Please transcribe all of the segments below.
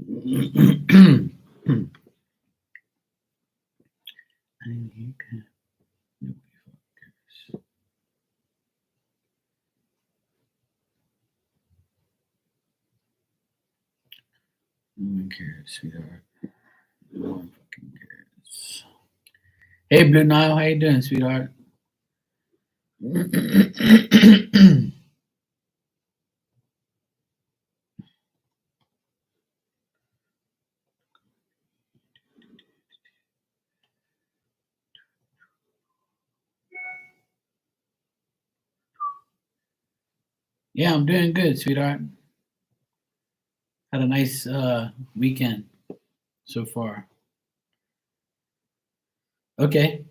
No one cares, sweetheart. No one fucking cares. Hey, Blue Nile, how you doing, sweetheart? Yeah, I'm doing good, sweetheart. Had a nice weekend so far. Okay.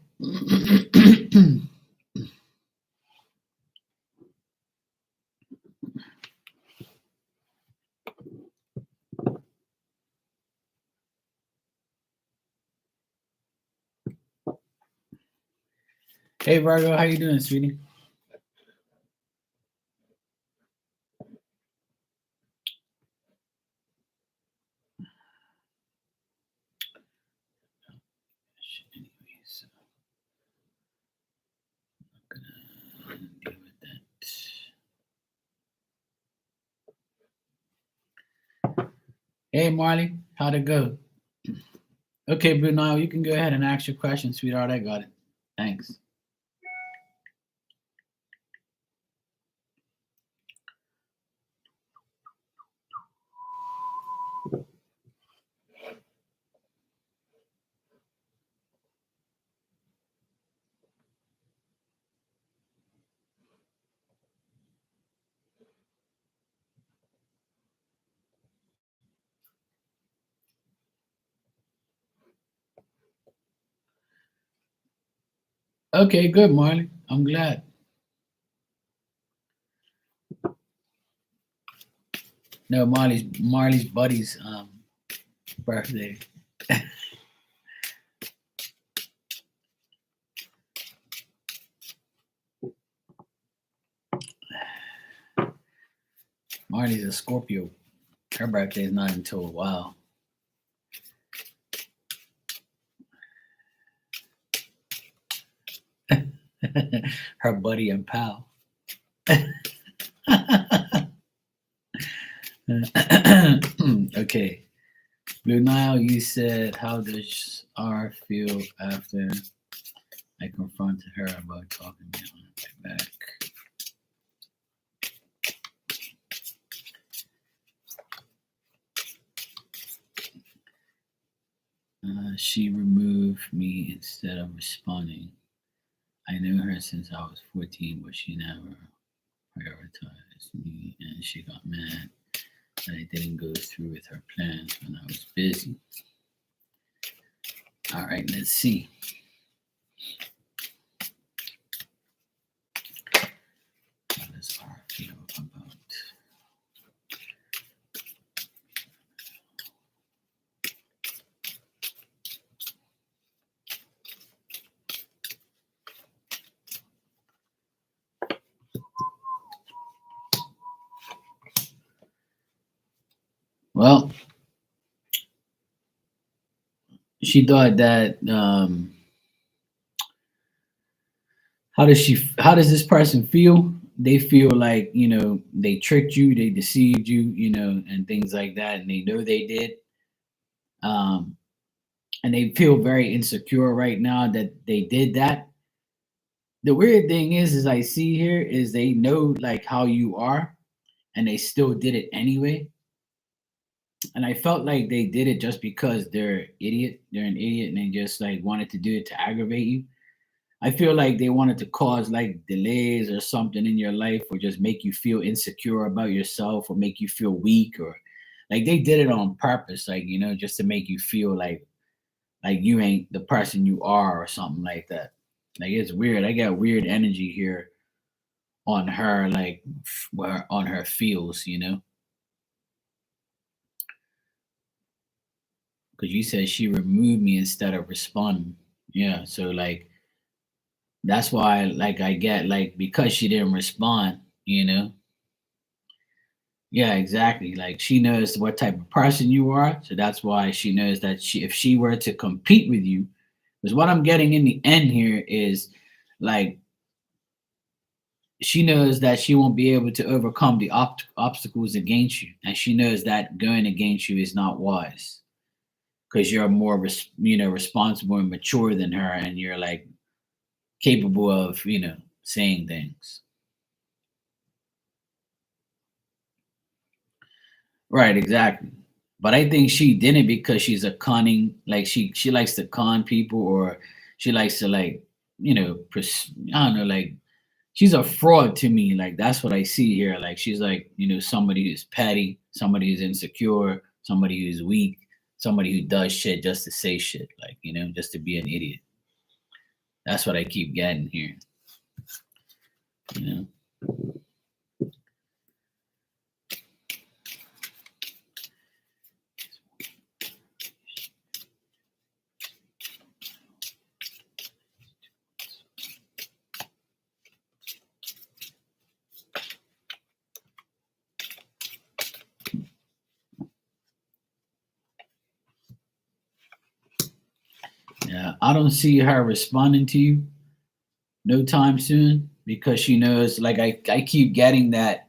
Hey, Virgo, how you doing, sweetie? Anyways, I'm gonna deal with that. Hey, Marley, how'd it go? Okay, Bruno, you can go ahead and ask your question, sweetheart. I got it. Thanks. Okay, good, Marley. I'm glad. No, Marley's buddy's birthday. Marley's a Scorpio. Her birthday is not until a while. Her buddy and pal. Okay. Blue Nile, you said, how does R feel after I confronted her about talking behind my back? She removed me instead of responding. I knew her since I was 14, but she never prioritized me, and she got mad that I didn't go through with her plans when I was busy. All right, let's see. How does R feel about? Well, she thought that how does this person feel? They feel like, they tricked you, they deceived you, and things like that, and they know they did. Um, and they feel very insecure right now that they did that. The weird thing is I see here is they know like how you are, and they still did it anyway. And I felt like they did it just because they're an idiot, and they just like wanted to do it to aggravate you. I feel like they wanted to cause like delays or something in your life, or just make you feel insecure about yourself, or make you feel weak, or like they did it on purpose, like, just to make you feel like you ain't the person you are, or something like that. Like, it's weird. I got weird energy here on her, like where on her feels. Because you said she removed me instead of responding. Yeah, so like that's why, like, I get like, because she didn't respond, you know Yeah, exactly. Like she knows what type of person you are, so that's why she knows that if she were to compete with you, because what I'm getting in the end here is like she knows that she won't be able to overcome the obstacles against you, and she knows that going against you is not wise because you're more responsible and mature than her, and you're like capable of saying things. Right, exactly. But I think she did it because she's a cunning, like she likes to con people, or she likes to like, I don't know, like she's a fraud to me. Like that's what I see here. Like she's like, somebody who's petty, somebody who's insecure, somebody who's weak, somebody who does shit just to say shit, like, just to be an idiot. That's what I keep getting here. You know. Yeah. I don't see her responding to you no time soon because she knows like I keep getting that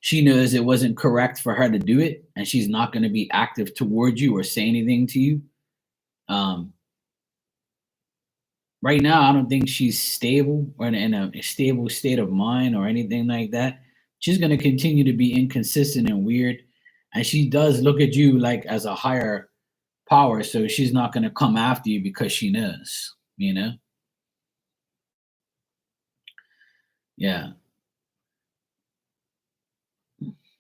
she knows it wasn't correct for her to do it and she's not going to be active towards you or say anything to you. um right now I don't think she's stable or in a stable state of mind or anything like that. She's going to continue to be inconsistent and weird, and she does look at you like as a higher power, so she's not going to come after you because she knows, yeah.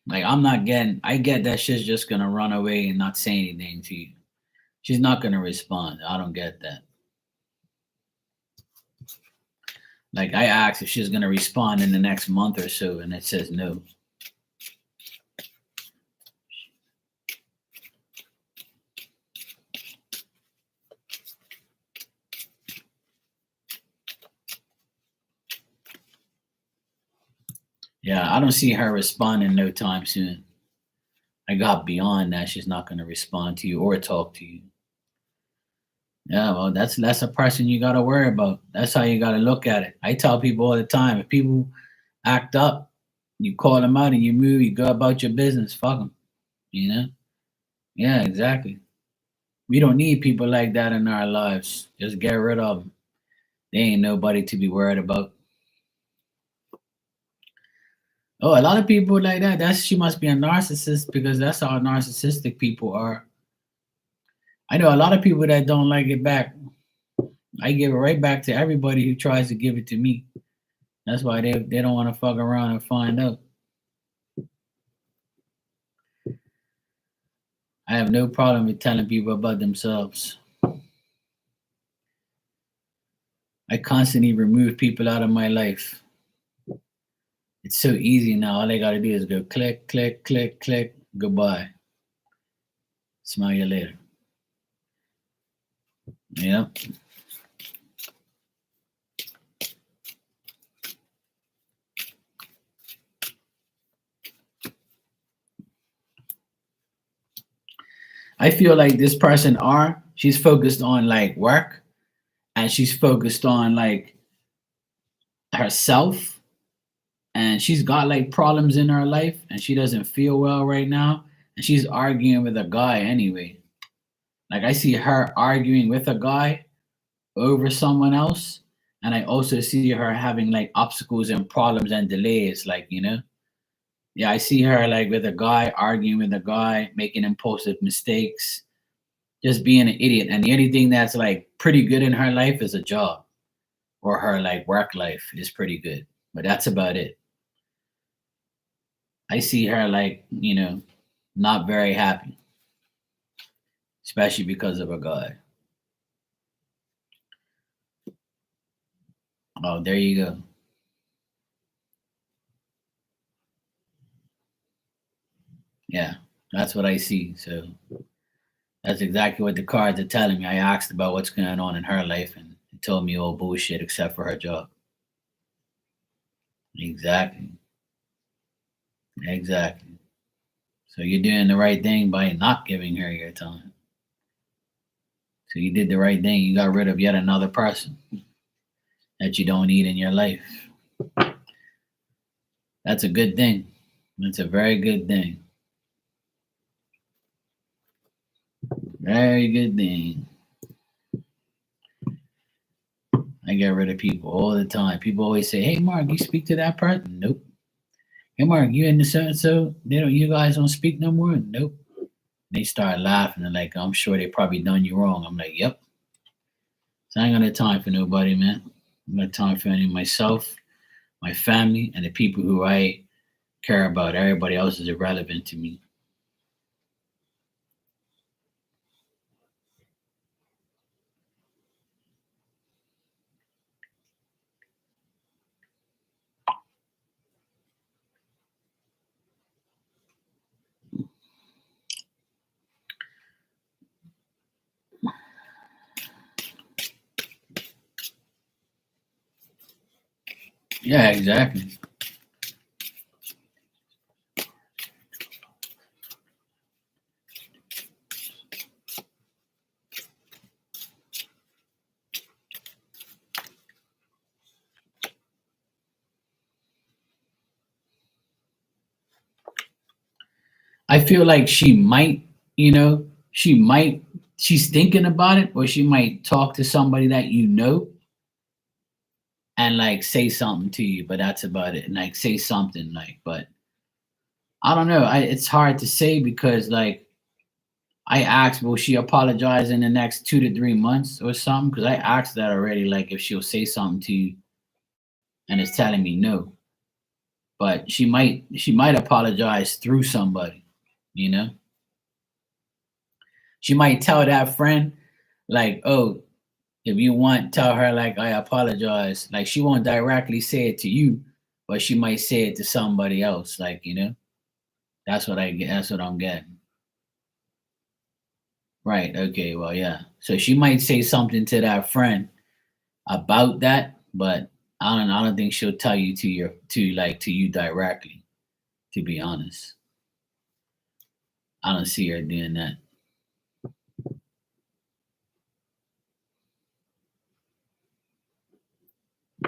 Like I'm not getting. I get that she's just gonna run away and not say anything to you. She's not gonna respond. I don't get that. Like I asked if she's gonna respond in the next month or so, and it says no. Yeah, I don't see her responding no time soon. I got beyond that. She's not gonna respond to you or talk to you. Yeah, well, that's a person you gotta worry about. That's how you gotta look at it. I tell people all the time: if people act up, you call them out and you move. You go about your business. Fuck them. You know? Yeah, exactly. We don't need people like that in our lives. Just get rid of them. They ain't nobody to be worried about. Oh, a lot of people like that. That's she must be a narcissist because that's how narcissistic people are. I know a lot of people that don't like it back. I give it right back to everybody who tries to give it to me. That's why they don't want to fuck around and find out. I have no problem with telling people about themselves. I constantly remove people out of my life. It's so easy now. All I gotta do is go click, click, click, click, goodbye. Smell you later. Yep. I feel like this person R, she's focused on like work and she's focused on like herself, and she's got like problems in her life and she doesn't feel well right now, and she's arguing with a guy anyway. Like I see her arguing with a guy over someone else, and I also see her having like obstacles and problems and delays, like, yeah, I see her like with a guy arguing with a guy, making impulsive mistakes, just being an idiot. And the only thing that's like pretty good in her life is a job, or her like work life is pretty good. But that's about it. I see her like, not very happy, especially because of a guy. Oh, there you go. Yeah, that's what I see. So that's exactly what the cards are telling me. I asked about what's going on in her life, and it told me all bullshit except for her job. Exactly. Exactly. So you're doing the right thing by not giving her your time. So you did the right thing. You got rid of yet another person that you don't need in your life. That's a good thing. That's a very good thing. Very good thing. I get rid of people all the time. People always say, "Hey, Mark, you speak to that person?" Nope. Hey, Mark, you and the so and so, they don't. You guys don't speak no more? Nope. They start laughing and like, I'm sure they probably done you wrong. I'm like, yep. So I ain't got no time for nobody, man. I got time for only myself, my family, and the people who I care about. Everybody else is irrelevant to me. Yeah, exactly. I feel like she might, you know, she might, she's thinking about it, or she might talk to somebody that you know and like say something to you, but that's about it. And like say something like, but I don't know. It's hard to say because like I asked, will she apologize in the next 2 to 3 months or something? Because I asked that already, like if she'll say something to you, and it's telling me no. But she might apologize through somebody, you know. She might tell that friend, like, oh, if you want, tell her like I apologize. Like she won't directly say it to you, but she might say it to somebody else. Like, you know, that's what I get. That's what I'm getting. Right. Okay. Well, yeah. So she might say something to that friend about that, but I don't think she'll tell you to you directly, to be honest. I don't see her doing that.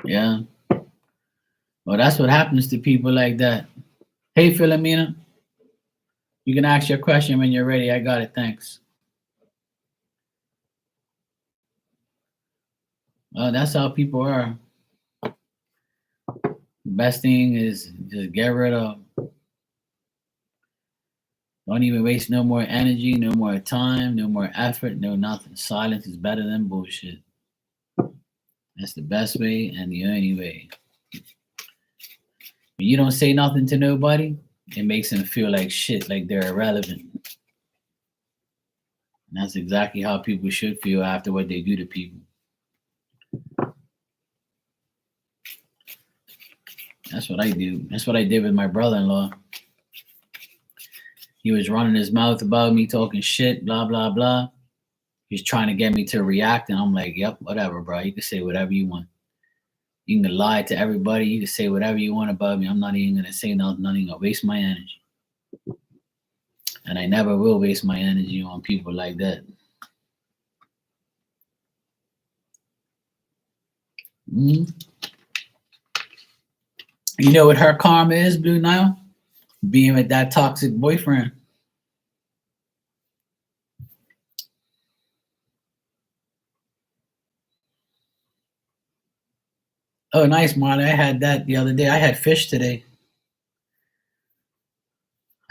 Yeah. Well, that's what happens to people like that. Hey Philomena, you can ask your question when you're ready. I got it, thanks. Well, that's how people are. The best thing is just get rid of. Don't even waste no more energy, no more time, no more effort, no nothing. Silence is better than bullshit. That's the best way and the only way. When you don't say nothing to nobody, it makes them feel like shit, like they're irrelevant. And that's exactly how people should feel after what they do to people. That's what I do. That's what I did with my brother-in-law. He was running his mouth about me, talking shit, blah blah blah. He's trying to get me to react, and I'm like, "Yep, whatever, bro. You can say whatever you want. You can lie to everybody. You can say whatever you want about me. I'm not even gonna say nothing. Not even gonna waste my energy, and I never will waste my energy on people like that." Mhm. You know what her karma is, Blue Nile? Being with that toxic boyfriend. Oh, nice, Marley. I had that the other day. I had fish today.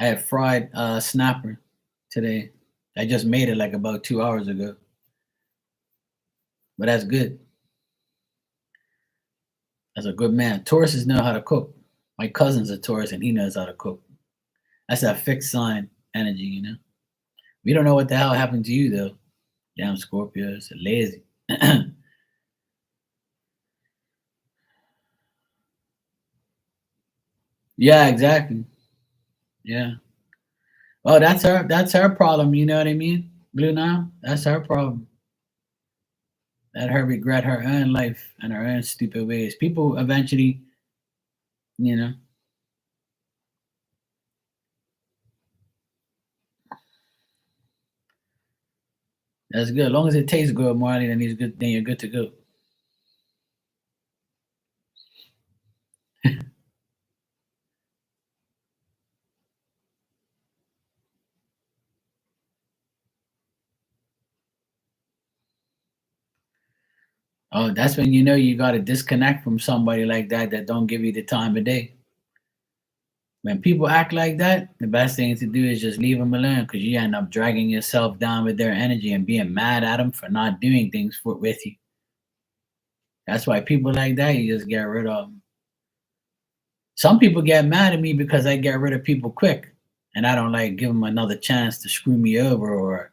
I had fried snapper today. I just made it like about 2 hours ago, but that's good. That's a good man. Tauruses know how to cook. My cousin's a Taurus and he knows how to cook. That's that fixed sign energy, you know. We don't know what the hell happened to you though. Damn Scorpios, lazy. Yeah, exactly. Yeah. Oh, that's her problem, you know what I mean? Blue now, that's her problem. Let her regret her own life and her own stupid ways. People eventually, you know, That's good. As long as it tastes good, Marley, then he's good. Then you're good to go. Oh, that's when you know you got to disconnect from somebody like that that don't give you the time of day. When people act like that, the best thing to do is just leave them alone because you end up dragging yourself down with their energy and being mad at them for not doing things with you. That's why people like that, you just get rid of 'em. Some people get mad at me because I get rid of people quick and I don't like give them another chance to screw me over or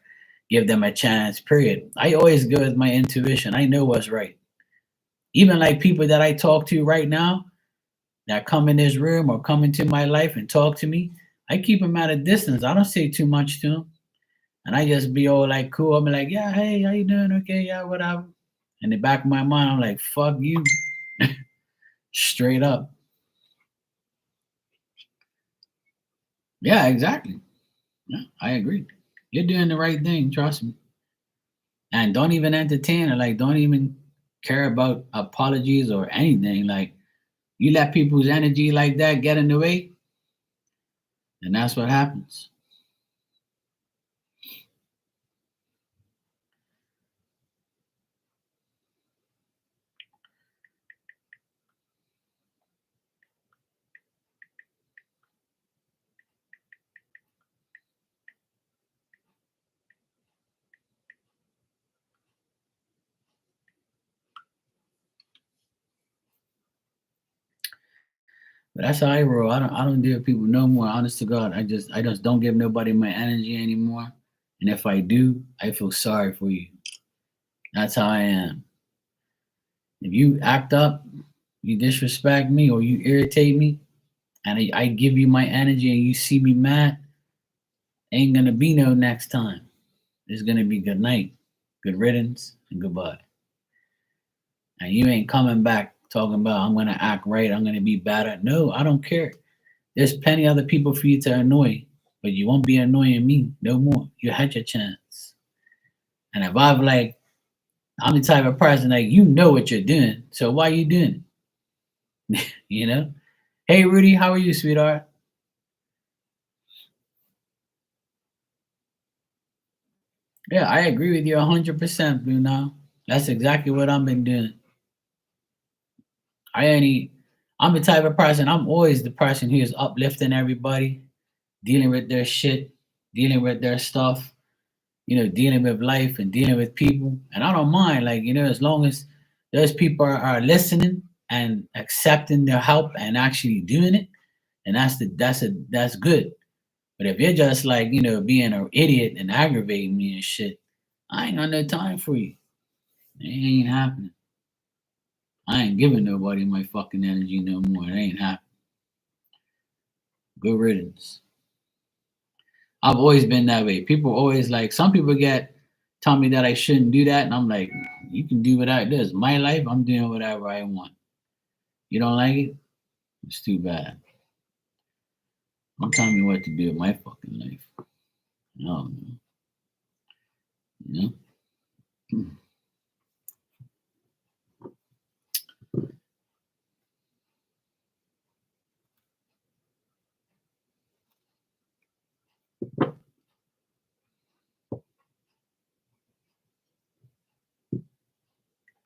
give them a chance, period. I always go with my intuition. I know what's right. Even like people that I talk to right now that come in this room or come into my life and talk to me, I keep them at a distance. I don't say too much to them. And I just be all like cool. I'm like, yeah, hey, how you doing? Okay, yeah, whatever. In the back of my mind, I'm like, fuck you. Straight up. Yeah, exactly. Yeah, I agree. You're doing the right thing, trust me. And don't even entertain it. Like, don't even care about apologies or anything. Like, you let people's energy like that get in the way, and that's what happens. But that's how I roll. I don't deal with people no more. Honest to God, I just don't give nobody my energy anymore. And if I do, I feel sorry for you. That's how I am. If you act up, you disrespect me, or you irritate me, and I give you my energy and you see me mad, ain't gonna be no next time. It's gonna be good night, good riddance, and goodbye. And you ain't coming back talking about I'm gonna act right, I'm gonna be better. No, I don't care. There's plenty other people for you to annoy, but you won't be annoying me no more. You had your chance. And if I'm the type of person like you know what you're doing, so why you doing it? You know? Hey Rudy, how are you, sweetheart? Yeah, I agree with you 100%, Blue. Now that's exactly what I've been doing. I only, I'm the type of person. I'm always the person who is uplifting everybody, dealing with their shit, dealing with their stuff, dealing with life and dealing with people. And I don't mind, like, as long as those people are listening and accepting their help and actually doing it, and that's good. But if you're just like, being an idiot and aggravating me and shit, I ain't got no time for you. It ain't happening. I ain't giving nobody my fucking energy no more. It ain't happening. Good riddance. I've always been that way. People always like some people tell me that I shouldn't do that, and I'm like, you can do without this. My life, I'm doing whatever I want. You don't like it? It's too bad. Don't tell me what to do with my fucking life. No, you know.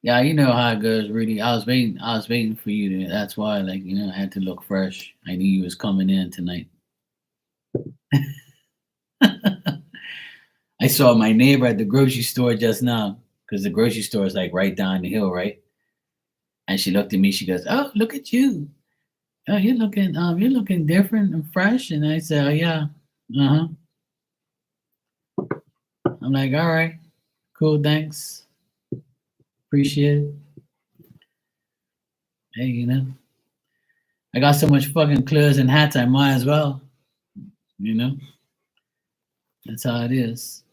Yeah, you know how it goes, Rudy. I was waiting for you to. That's why, like, I had to look fresh. I knew you was coming in tonight. I saw my neighbor at the grocery store just now because the grocery store is like right down the hill, right? And she looked at me. She goes, "Oh, look at you! Oh, you're looking different and fresh." And I said, "Oh yeah, uh huh." I'm like, "All right, cool, thanks, appreciate it." Hey, I got so much fucking clothes and hats, I might as well. You know, that's how it is.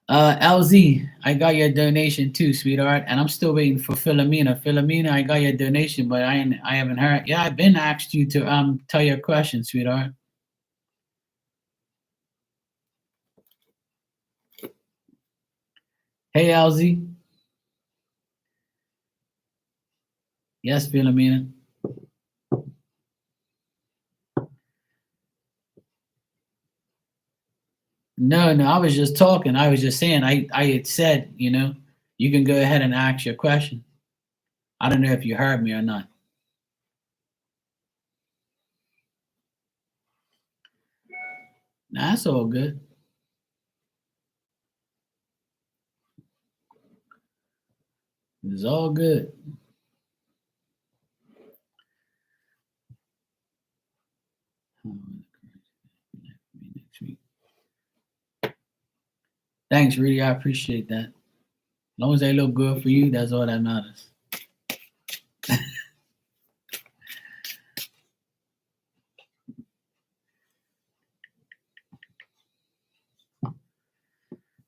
LZ, I got your donation too, sweetheart, and I'm still waiting for Philomena. Philomena, I got your donation, but I haven't heard. Yeah, I've been asked you to tell your question, sweetheart. Hey, LZ. Yes, Philomena. No, no, I was just talking. I was just saying, I had said, you can go ahead and ask your question. I don't know if you heard me or not. Nah, that's all good. It's all good. Next week. Thanks, Rudy. I appreciate that. As long as they look good for you, that's all that matters.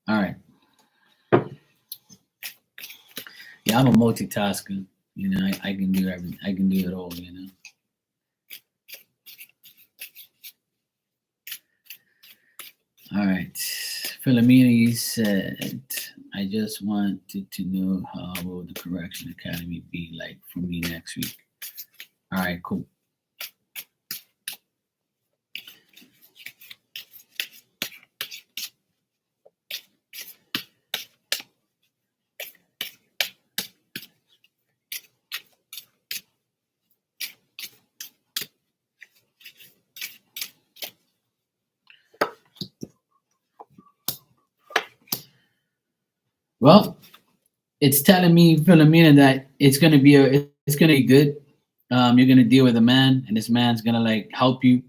All right. Yeah, I'm a multitasker. I can do everything. I can do it all. All right. Philomena said, I just wanted to know how will the Correction Academy be like for me next week. All right, cool. Well, it's telling me, Philomena, that it's gonna be good. You're gonna deal with a man, and this man's gonna like help you.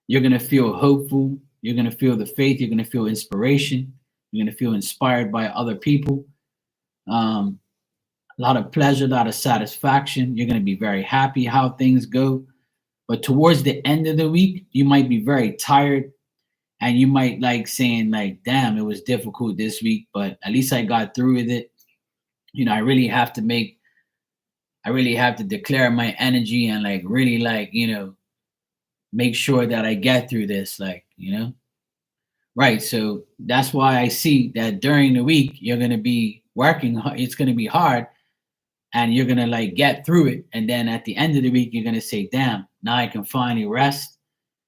You're gonna feel hopeful. You're gonna feel the faith. You're gonna feel inspiration. You're gonna feel inspired by other people. Um, a lot of pleasure, a lot of satisfaction. You're gonna be very happy how things go. But towards the end of the week, you might be very tired, and you might like saying like, "Damn, it was difficult this week, but at least I got through with it." I really have to declare my energy and like really like, make sure that I get through this, right. So that's why I see that during the week you're going to be working it's going to be hard, and you're going to like get through it, and then at the end of the week you're going to say, damn, now I can finally rest,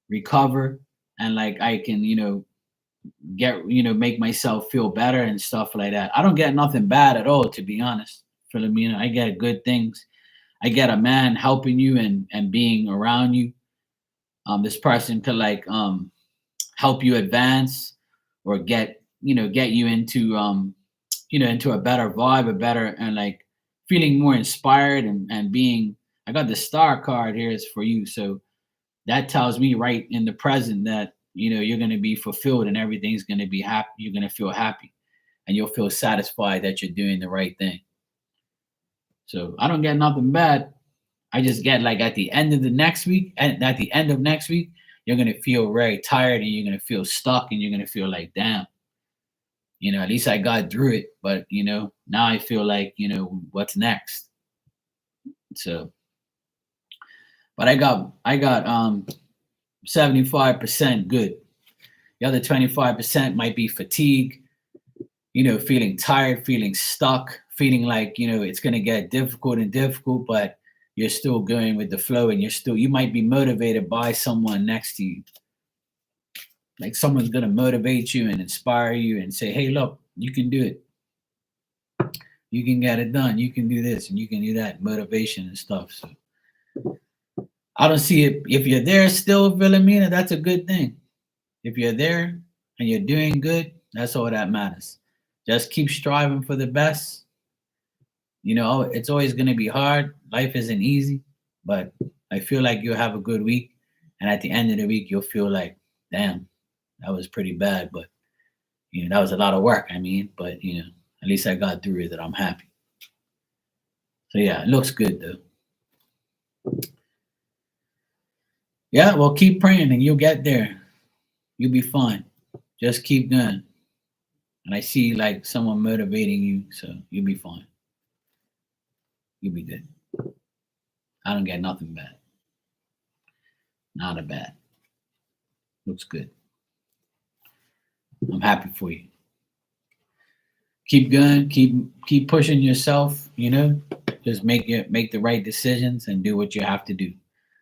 recover, and like I can, get, make myself feel better and stuff like that. I don't get nothing bad at all, to be honest, Philomena. I get good things. I get a man helping you and being around you. This person could like help you advance, or get you into into a better vibe, a better, and like feeling more inspired, and being. I got the star card here is for you, so that tells me right in the present that you're going to be fulfilled, and everything's going to be happy. You're going to feel happy, and you'll feel satisfied that you're doing the right thing. So I don't get nothing bad. I just get like at the end of the next week, and at the end of next week, you're gonna feel very tired, and you're gonna feel stuck, and you're gonna feel like, damn, at least I got through it. But now I feel like, what's next? So, but I got 75% good. The other 25% might be fatigue, feeling tired, feeling stuck, feeling like, it's going to get difficult and difficult, but you're still going with the flow, and you might be motivated by someone next to you. Like someone's going to motivate you and inspire you and say, hey, look, you can do it. You can get it done. You can do this and you can do that, motivation and stuff. So I don't see it. If you're there still, Wilhelmina, that's a good thing. If you're there and you're doing good, that's all that matters. Just keep striving for the best. It's always going to be hard. Life isn't easy, but I feel like you'll have a good week. And at the end of the week, you'll feel like, damn, that was pretty bad, but that was a lot of work. I mean, but at least I got through it. That I'm happy. So yeah, it looks good though. Yeah, well, keep praying and you'll get there. You'll be fine. Just keep going. And I see like someone motivating you, so you'll be fine. You'll be good. I don't get nothing bad. Not a bad. Looks good. I'm happy for you. keep going, keep pushing yourself, just make the right decisions and do what you have to do. As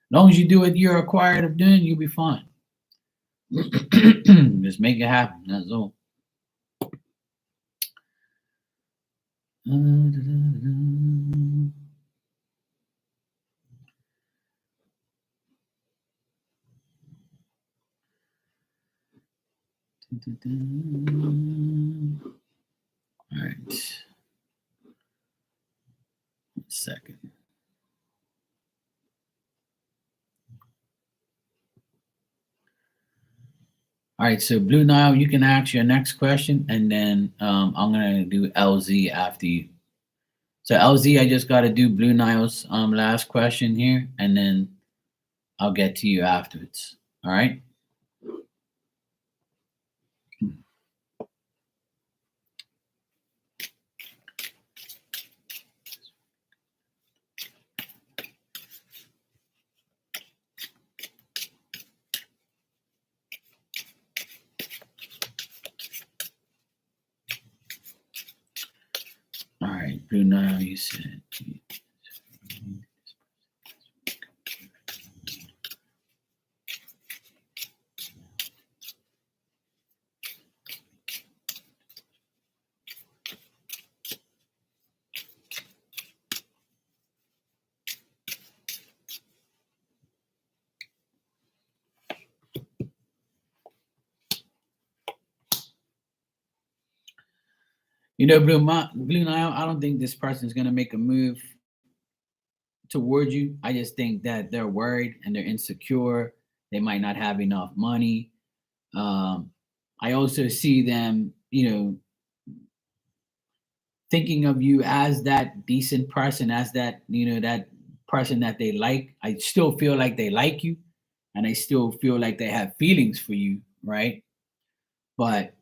long as you do what you're required of doing, you'll be fine. Just make it happen. That's all. All right. 1 second. All right, so Blue Nile, you can ask your next question, and then I'm gonna do LZ after you. So LZ, I just got to do Blue Nile's last question here, and then I'll get to you afterwards. All right. All right, Blue Nile, you said. Blue Nile, I don't think this person is going to make a move towards you. I just think that they're worried and they're insecure. They might not have enough money. I also see them, thinking of you as that decent person, as that, that person that they like. I still feel like they like you and I still feel like they have feelings for you, right? But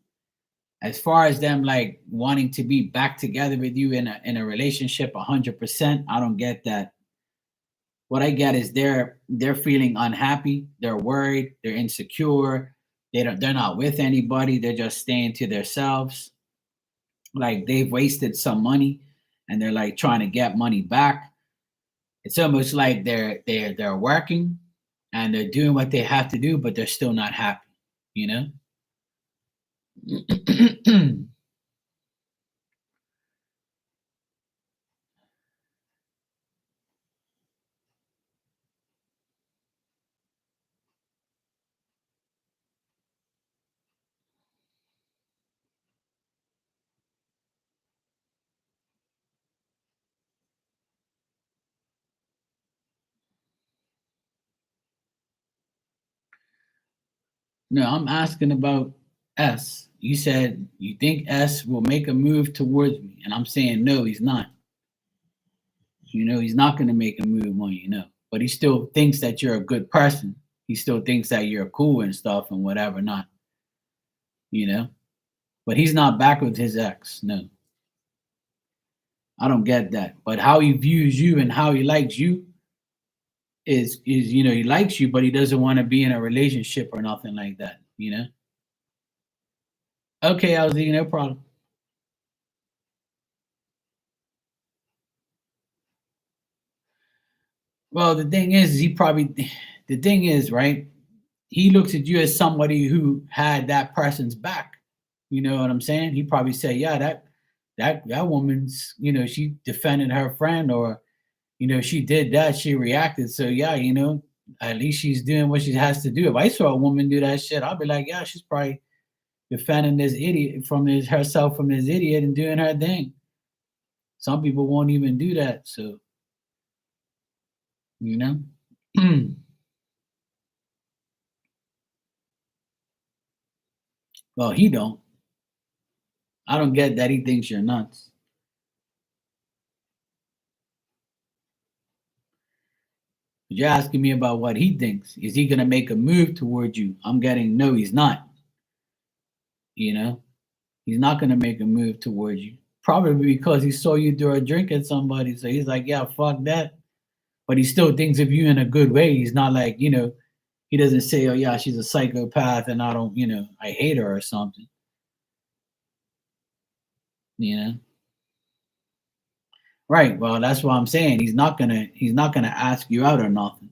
as far as them like wanting to be back together with you in a relationship 100%, I don't get that. What I get is they're feeling unhappy, they're worried, they're insecure, they're not with anybody, they're just staying to themselves. Like they've wasted some money and they're like trying to get money back. It's almost like they're working and they're doing what they have to do, but they're still not happy, you know? No, I'm asking about S. You said you think S will make a move towards me, and I'm saying no, he's not. He's not going to make a move on you, but he still thinks that you're a good person. He still thinks that you're cool and stuff and whatever, not, you know. But he's not back with his ex. No, I don't get that. But how he views you and how he likes you is he likes you, but he doesn't want to be in a relationship or nothing like that. Okay, LZ, no problem. Well, the thing is, right? He looks at you as somebody who had that person's back. You know what I'm saying? He probably said, yeah, that woman's, she defended her friend, or, she did that, she reacted. So yeah, at least she's doing what she has to do. If I saw a woman do that shit, I'll be like, yeah, she's probably defending this idiot herself from this idiot and doing her thing. Some people won't even do that. So, you know. Well, he don't. I don't get that he thinks you're nuts. But you're asking me about what he thinks. Is he gonna make a move towards you? I'm getting no, he's not. He's not gonna make a move towards you. Probably because he saw you do a drink at somebody. So he's like, yeah, fuck that. But he still thinks of you in a good way. He's not like, he doesn't say, oh yeah, she's a psychopath and I don't, I hate her or something. You know, right? Well, that's what I'm saying. He's not gonna ask you out or nothing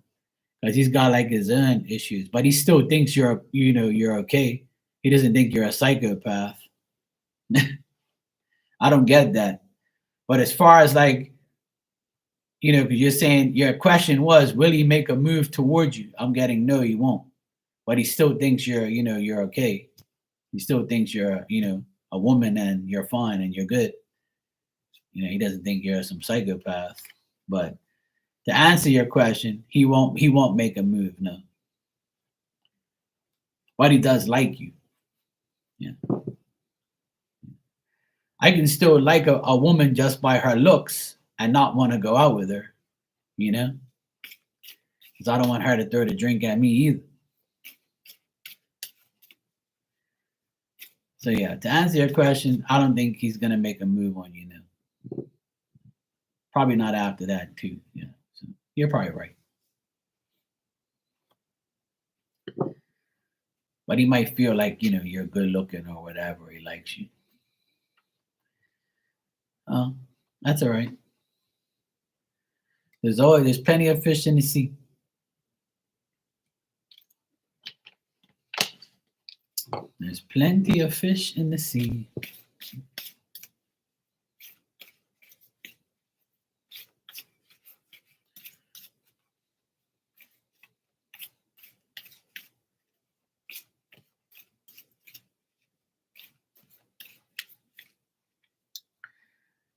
because he's got like his own issues, but he still thinks you're okay. He doesn't think you're a psychopath. I don't get that. But as far as like, because you're saying your question was, will he make a move towards you? I'm getting no, he won't. But he still thinks you're okay. He still thinks you're, a woman and you're fine and you're good. He doesn't think you're some psychopath. But to answer your question, he won't make a move, no. But he does like you. Yeah. I can still like a woman just by her looks and not want to go out with her, you know? Because I don't want her to throw the drink at me either. So yeah, to answer your question, I don't think he's gonna make a move on you now. Probably not after that too. Yeah. So you're probably right. But he might feel like, you're good looking or whatever. He likes you. Oh, that's all right. There's plenty of fish in the sea. There's plenty of fish in the sea.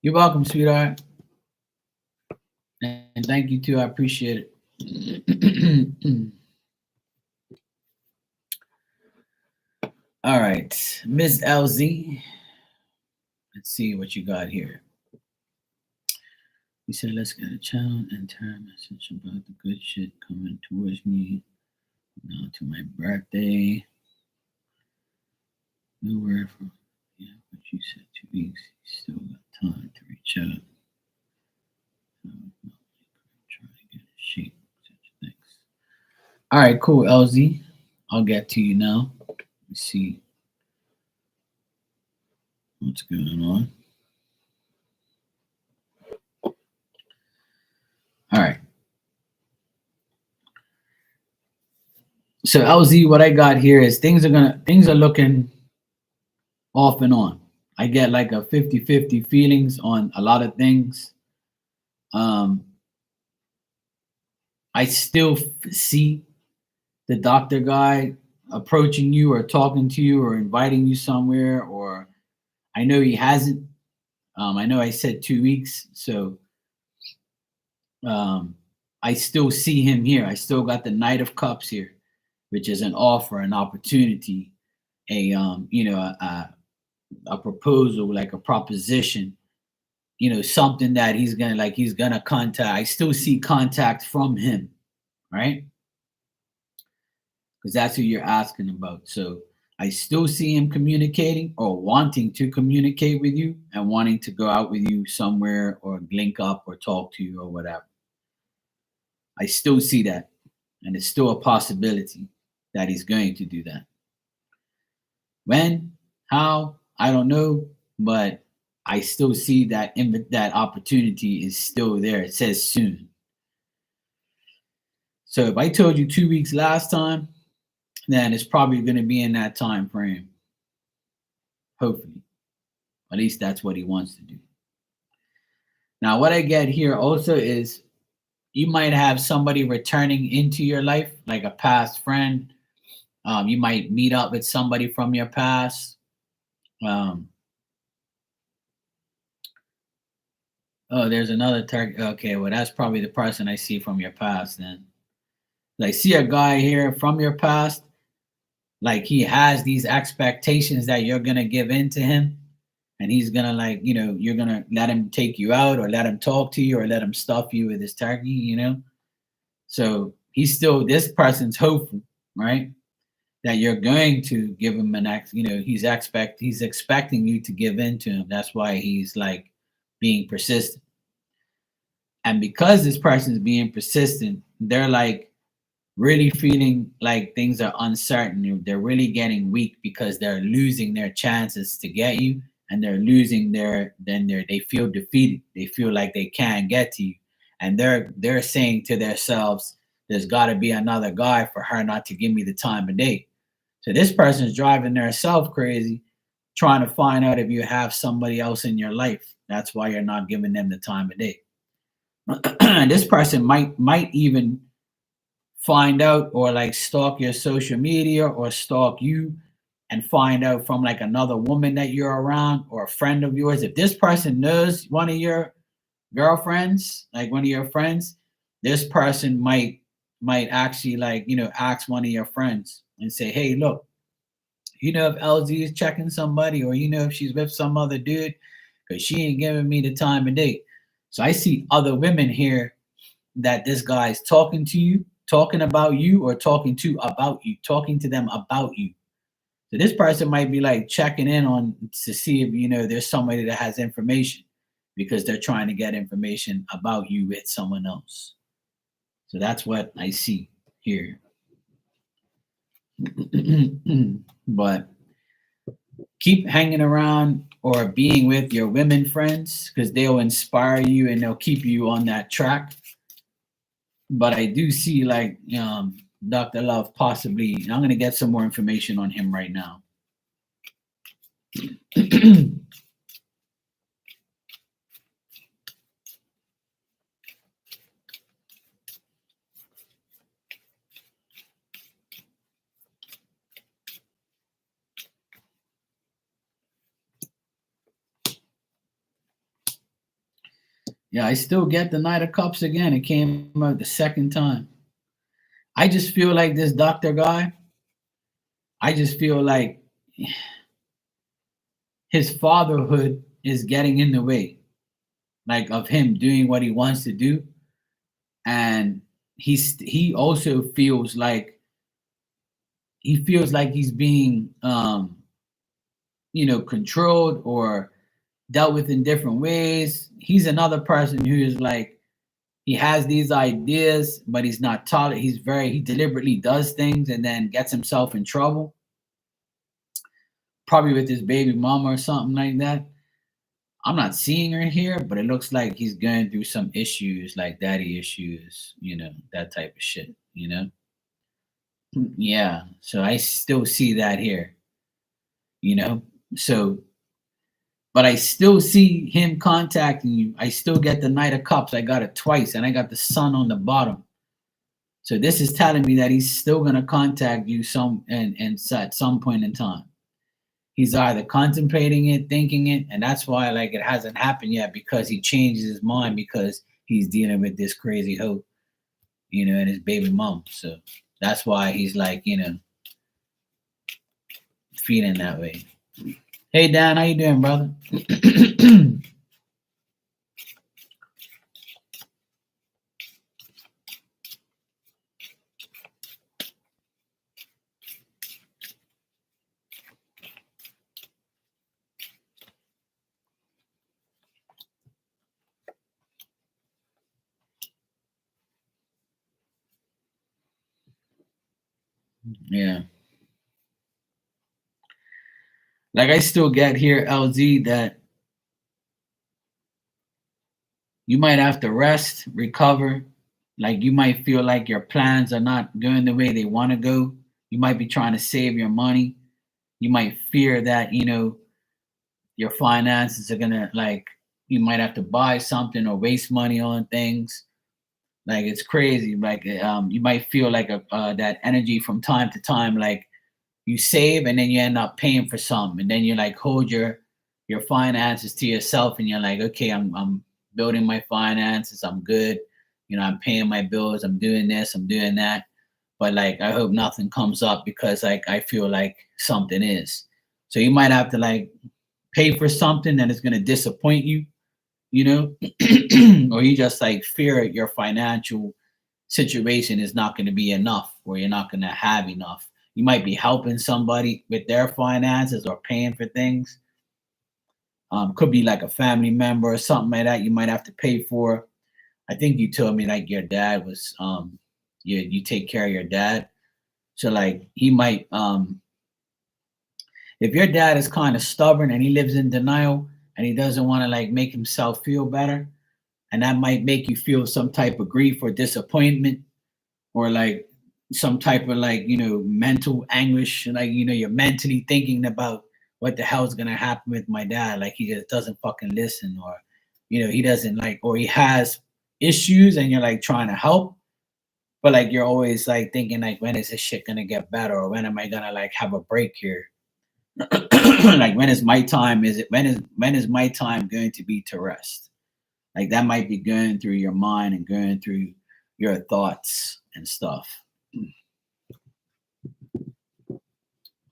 You're welcome, sweetheart. And thank you too. I appreciate it. All right, Miss LZ. Let's see what you got here. You said, let's get a channel and turn message about the good shit coming towards me now to my birthday. No word from, yeah, but you said 2 weeks. You still got time to reach out. So, try to get a shape. Thanks. All right, cool, LZ. I'll get to you now. Let's see what's going on. All right. So LZ, what I got here is things are looking off and on. I get like a 50-50 feelings on a lot of things. I still see the doctor guy approaching you or talking to you or inviting you somewhere, or I know he hasn't. I know I said 2 weeks, so I still see him here. I still got the Knight of Cups here, which is an offer, an opportunity, a proposal, like a proposition, something that he's gonna contact. I still see contact from him, right? Because that's who you're asking about. So I still see him communicating or wanting to communicate with you and wanting to go out with you somewhere or link up or talk to you or whatever. I still see that. And it's still a possibility that he's going to do that. When, how, I don't know, but I still see that that opportunity is still there. It says soon. So if I told you 2 weeks last time, then it's probably going to be in that time frame. Hopefully. At least that's what he wants to do. Now, what I get here also is you might have somebody returning into your life, like a past friend. You might meet up with somebody from your past. Oh, there's another turkey. Okay, well, that's probably the person I see from your past then. I see a guy here from your past, like he has these expectations that you're gonna give in to him, and he's gonna you're gonna let him take you out or let him talk to you or let him stuff you with his turkey. So this person's hopeful, right? That you're going to give him he's expecting you to give in to him. That's why he's like being persistent. And because this person is being persistent, they're like really feeling like things are uncertain. They're really getting weak because they're losing their chances to get you. and they're losing they feel defeated. They feel like they can't get to you. And they're saying to themselves, there's gotta be another guy for her not to give me the time of day. So this person's driving themselves crazy, trying to find out if you have somebody else in your life. That's why you're not giving them the time of day. This person might even find out or like stalk your social media or stalk you and find out from like another woman that you're around or a friend of yours. If this person knows one of your girlfriends, like one of your friends, this person might actually like, ask one of your friends and say, hey, look, if LZ is checking somebody, or if she's with some other dude, because she ain't giving me the time of day. So I see other women here that this guy's talking to you, talking about you, or talking to them about you. So this person might be like checking in on to see if there's somebody that has information, because they're trying to get information about you with someone else. So that's what I see here. But keep hanging around or being with your women friends, because they'll inspire you and they'll keep you on that track. But I do see like Dr. Love possibly, and I'm going to get some more information on him right now. Yeah, I still get the Knight of Cups again. It came out the second time. I just feel like this doctor guy, I just feel like his fatherhood is getting in the way, like of him doing what he wants to do. And he also feels like he's being controlled or dealt with in different ways. He's another person who is like, he has these ideas, but he's not taught it. He deliberately does things and then gets himself in trouble. Probably with his baby mama or something like that. I'm not seeing her here, but it looks like he's going through some issues, like daddy issues, that type of shit. Yeah. So I still see that here, you know. So but I still see him contacting you. I still get the Knight of Cups. I got it twice, and I got the Sun on the bottom. So this is telling me that he's still gonna contact you at some point in time. He's either contemplating it, thinking it, and that's why like it hasn't happened yet, because he changes his mind because he's dealing with this crazy hoe, and his baby mom. So that's why he's like, feeling that way. Hey Dan, how you doing, brother? Yeah. Like I still get here, LZ, that you might have to rest, recover. Like you might feel like your plans are not going the way they want to go. You might be trying to save your money. You might fear that, your finances are gonna like you might have to buy something or waste money on things. Like it's crazy. Like you might feel like that energy from time to time, like you save and then you end up paying for some, and then you like hold your finances to yourself, and you're like, okay, I'm building my finances, I'm good, I'm paying my bills, I'm doing this, I'm doing that, but like I hope nothing comes up, because like I feel like something is. So you might have to like pay for something that is going to disappoint you, or you just like fear your financial situation is not going to be enough, or you're not going to have enough. You might be helping somebody with their finances or paying for things. Could be like a family member or something like that. You might have to pay for. I think you told me like your dad was you take care of your dad. So like he might If your dad is kind of stubborn and he lives in denial and he doesn't want to like make himself feel better, and that might make you feel some type of grief or disappointment or like some type of like mental anguish, like you're mentally thinking about what the hell's gonna happen with my dad, like he just doesn't fucking listen, or he doesn't like, or he has issues and you're like trying to help, but like you're always like thinking like, when is this shit gonna get better, or when am I gonna like have a break here? Like when is my time, when is my time going to be to rest? Like that might be going through your mind and going through your thoughts and stuff.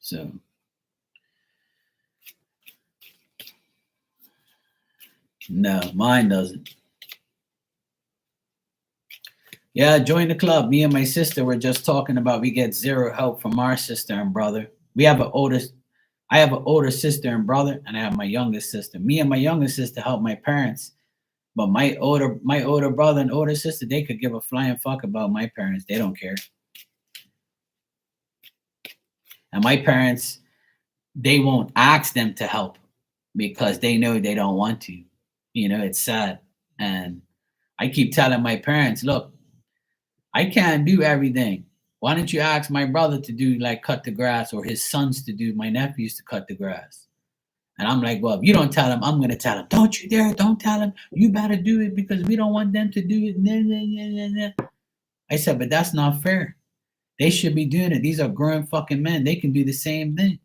So no, mine doesn't. Yeah, join the club. Me and my sister were just talking about we get zero help from our sister and brother. We have an older I have an older sister and brother, and I have my youngest sister. Me and my youngest sister help my parents, but my older brother and older sister, they could give a flying fuck about my parents. They don't care. And my parents, they won't ask them to help because they know they don't want to. It's sad. And I keep telling my parents, look, I can't do everything. Why don't you ask my brother to do like cut the grass, or his sons to do, my nephews to cut the grass? And I'm like, well, if you don't tell him, I'm gonna tell him. Don't you dare, don't tell him. You better do it because we don't want them to do it. Nah, nah, nah, nah, nah. I said, but that's not fair. They should be doing it. These are grown fucking men. They can do the same thing.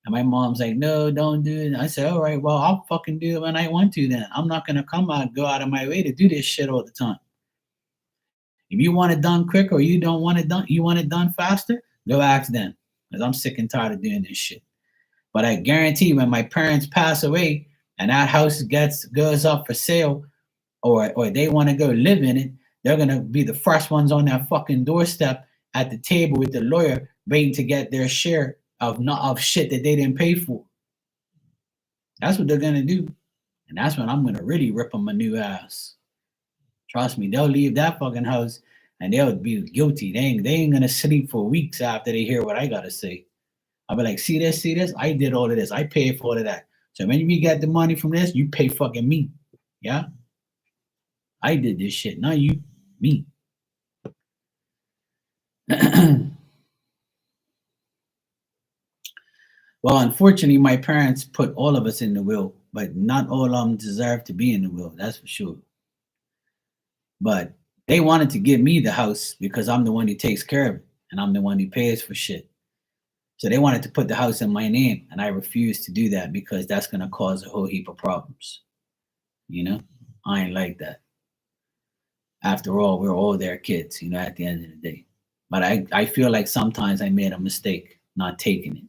And my mom's like, no, don't do it. I said, all right, well, I'll fucking do it when I want to then. I'm not gonna go out of my way to do this shit all the time. If you want it done quick, or you don't want it done, you want it done faster, go ask them. Because I'm sick and tired of doing this shit. But I guarantee when my parents pass away and that house goes up for sale, or they want to go live in it, they're gonna be the first ones on that fucking doorstep at the table with the lawyer waiting to get their share of not of shit that they didn't pay for. That's what they're gonna do. And that's when I'm gonna really rip them a new ass. Trust me, they'll leave that fucking house and they'll be guilty. They ain't gonna sleep for weeks after they hear what I gotta say. I'll be like, see this? I did all of this. I paid for all of that. So when you get the money from this, you pay fucking me. Yeah? I did this shit, not you, me. Well, unfortunately, my parents put all of us in the will, but not all of them deserve to be in the will. That's for sure. But they wanted to give me the house because I'm the one who takes care of it and I'm the one who pays for shit. So they wanted to put the house in my name, and I refused to do that because that's going to cause a whole heap of problems. I ain't like that. After all, we're all their kids, at the end of the day. But I feel like sometimes I made a mistake not taking it.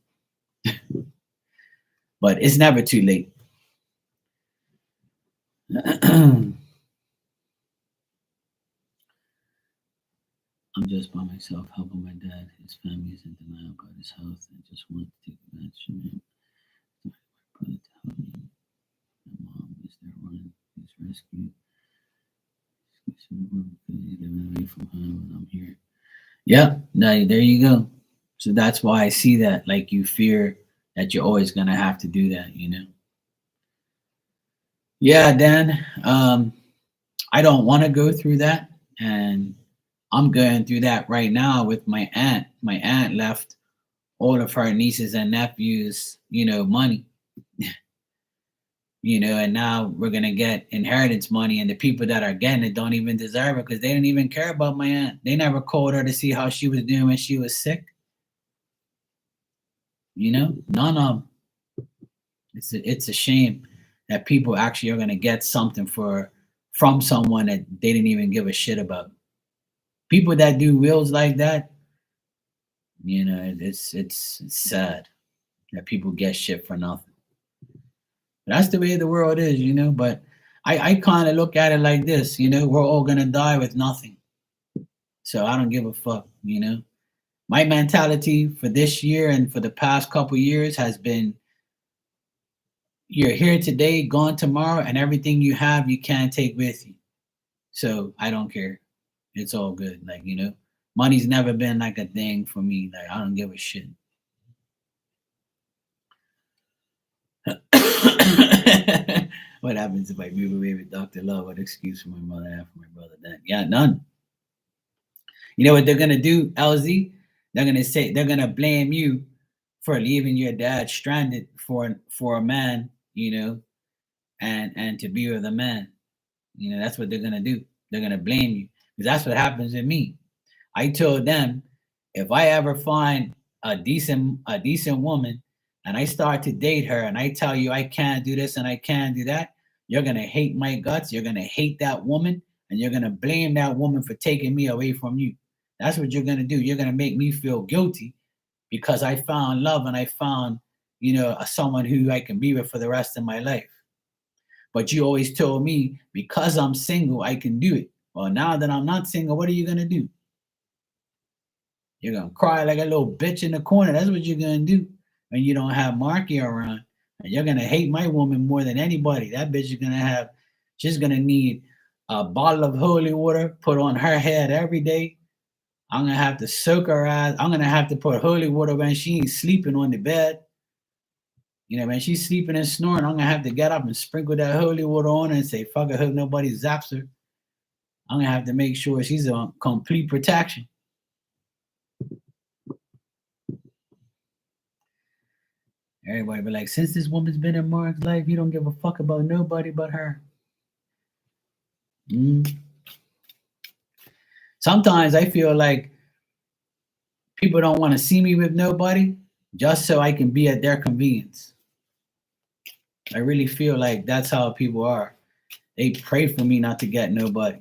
But it's never too late. I'm just by myself helping my dad. His family is in denial about his health and just want to take action. My brother to help me. My mom is there running his rescue. He's living away from home and I'm here. Yeah, there you go. So that's why I see that. Like you fear that you're always gonna have to do that. Yeah, Dan. I don't want to go through that, and I'm going through that right now with my aunt. My aunt left all of her nieces and nephews, money, and now we're gonna get inheritance money, and the people that are getting it don't even deserve it because they didn't even care about my aunt. They never called her to see how she was doing when she was sick. None of them. It's a shame that people actually are gonna get something from someone that they didn't even give a shit about. People that do wills like that, it's sad that people get shit for nothing. That's the way the world is. But I kind of look at it like this. We're all gonna die with nothing, so I don't give a fuck. My mentality for this year and for the past couple years has been: you're here today, gone tomorrow, and everything you have you can't take with you. So I don't care. It's all good. Like, money's never been like a thing for me. Like I don't give a shit. What happens if I move away with Dr. Love? What excuse for my mother and for my brother then? Yeah, none. You know what they're gonna do, LZ? They're gonna blame you for leaving your dad stranded for a man, and to be with a man. That's what they're gonna do. They're gonna blame you. Because that's what happens with me. I told them if I ever find a decent woman and I start to date her and I tell you I can't do this and I can't do that, you're gonna hate my guts, you're gonna hate that woman, and you're gonna blame that woman for taking me away from you. That's what you're gonna do. You're gonna make me feel guilty because I found love and I found, someone who I can be with for the rest of my life. But you always told me because I'm single, I can do it. Well, now that I'm not single, what are you gonna do? You're gonna cry like a little bitch in the corner. That's what you're gonna do when you don't have Marky around. And you're gonna hate my woman more than anybody. That bitch is gonna have, she's gonna need a bottle of holy water put on her head every day. I'm gonna have to soak her ass. I'm gonna have to put holy water when she ain't sleeping on the bed. When she's sleeping and snoring, I'm gonna have to get up and sprinkle that holy water on her and say, fuck, I hope nobody zaps her. I'm gonna have to make sure she's on complete protection. Everybody be like, since this woman's been in Mark's life, you don't give a fuck about nobody but her. Sometimes I feel like people don't want to see me with nobody just so I can be at their convenience. I really feel like that's how people are. They pray for me not to get nobody.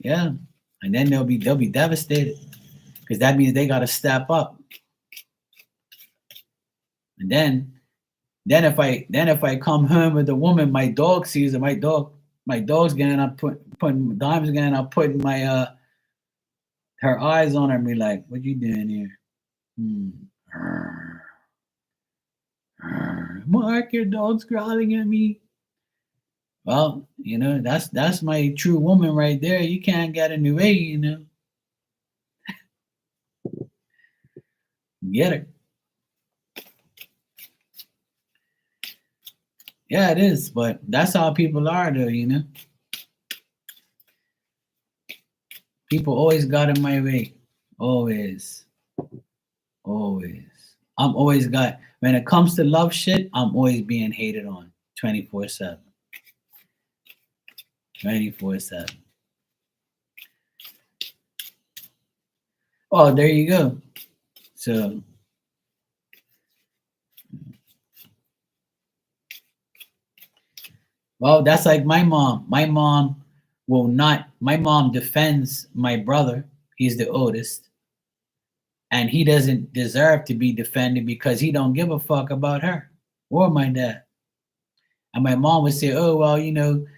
Yeah. And then they'll be devastated because that means they gotta step up. And then if I come home with a woman, my dog sees it, my dog's getting up putting dimes getting up putting my her eyes on her and be like, what you doing here? Mark, your dog's growling at me. Well, that's my true woman right there. You can't get in the way, Get her. Yeah, it is, but that's how people are though, People always got in my way. Always. I'm always when it comes to love shit, I'm always being hated on 24/7. 24/7. Oh, there you go. So well, that's like my mom. My mom defends my brother. He's the oldest. And he doesn't deserve to be defended because he don't give a fuck about her or my dad. And my mom would say, oh, well,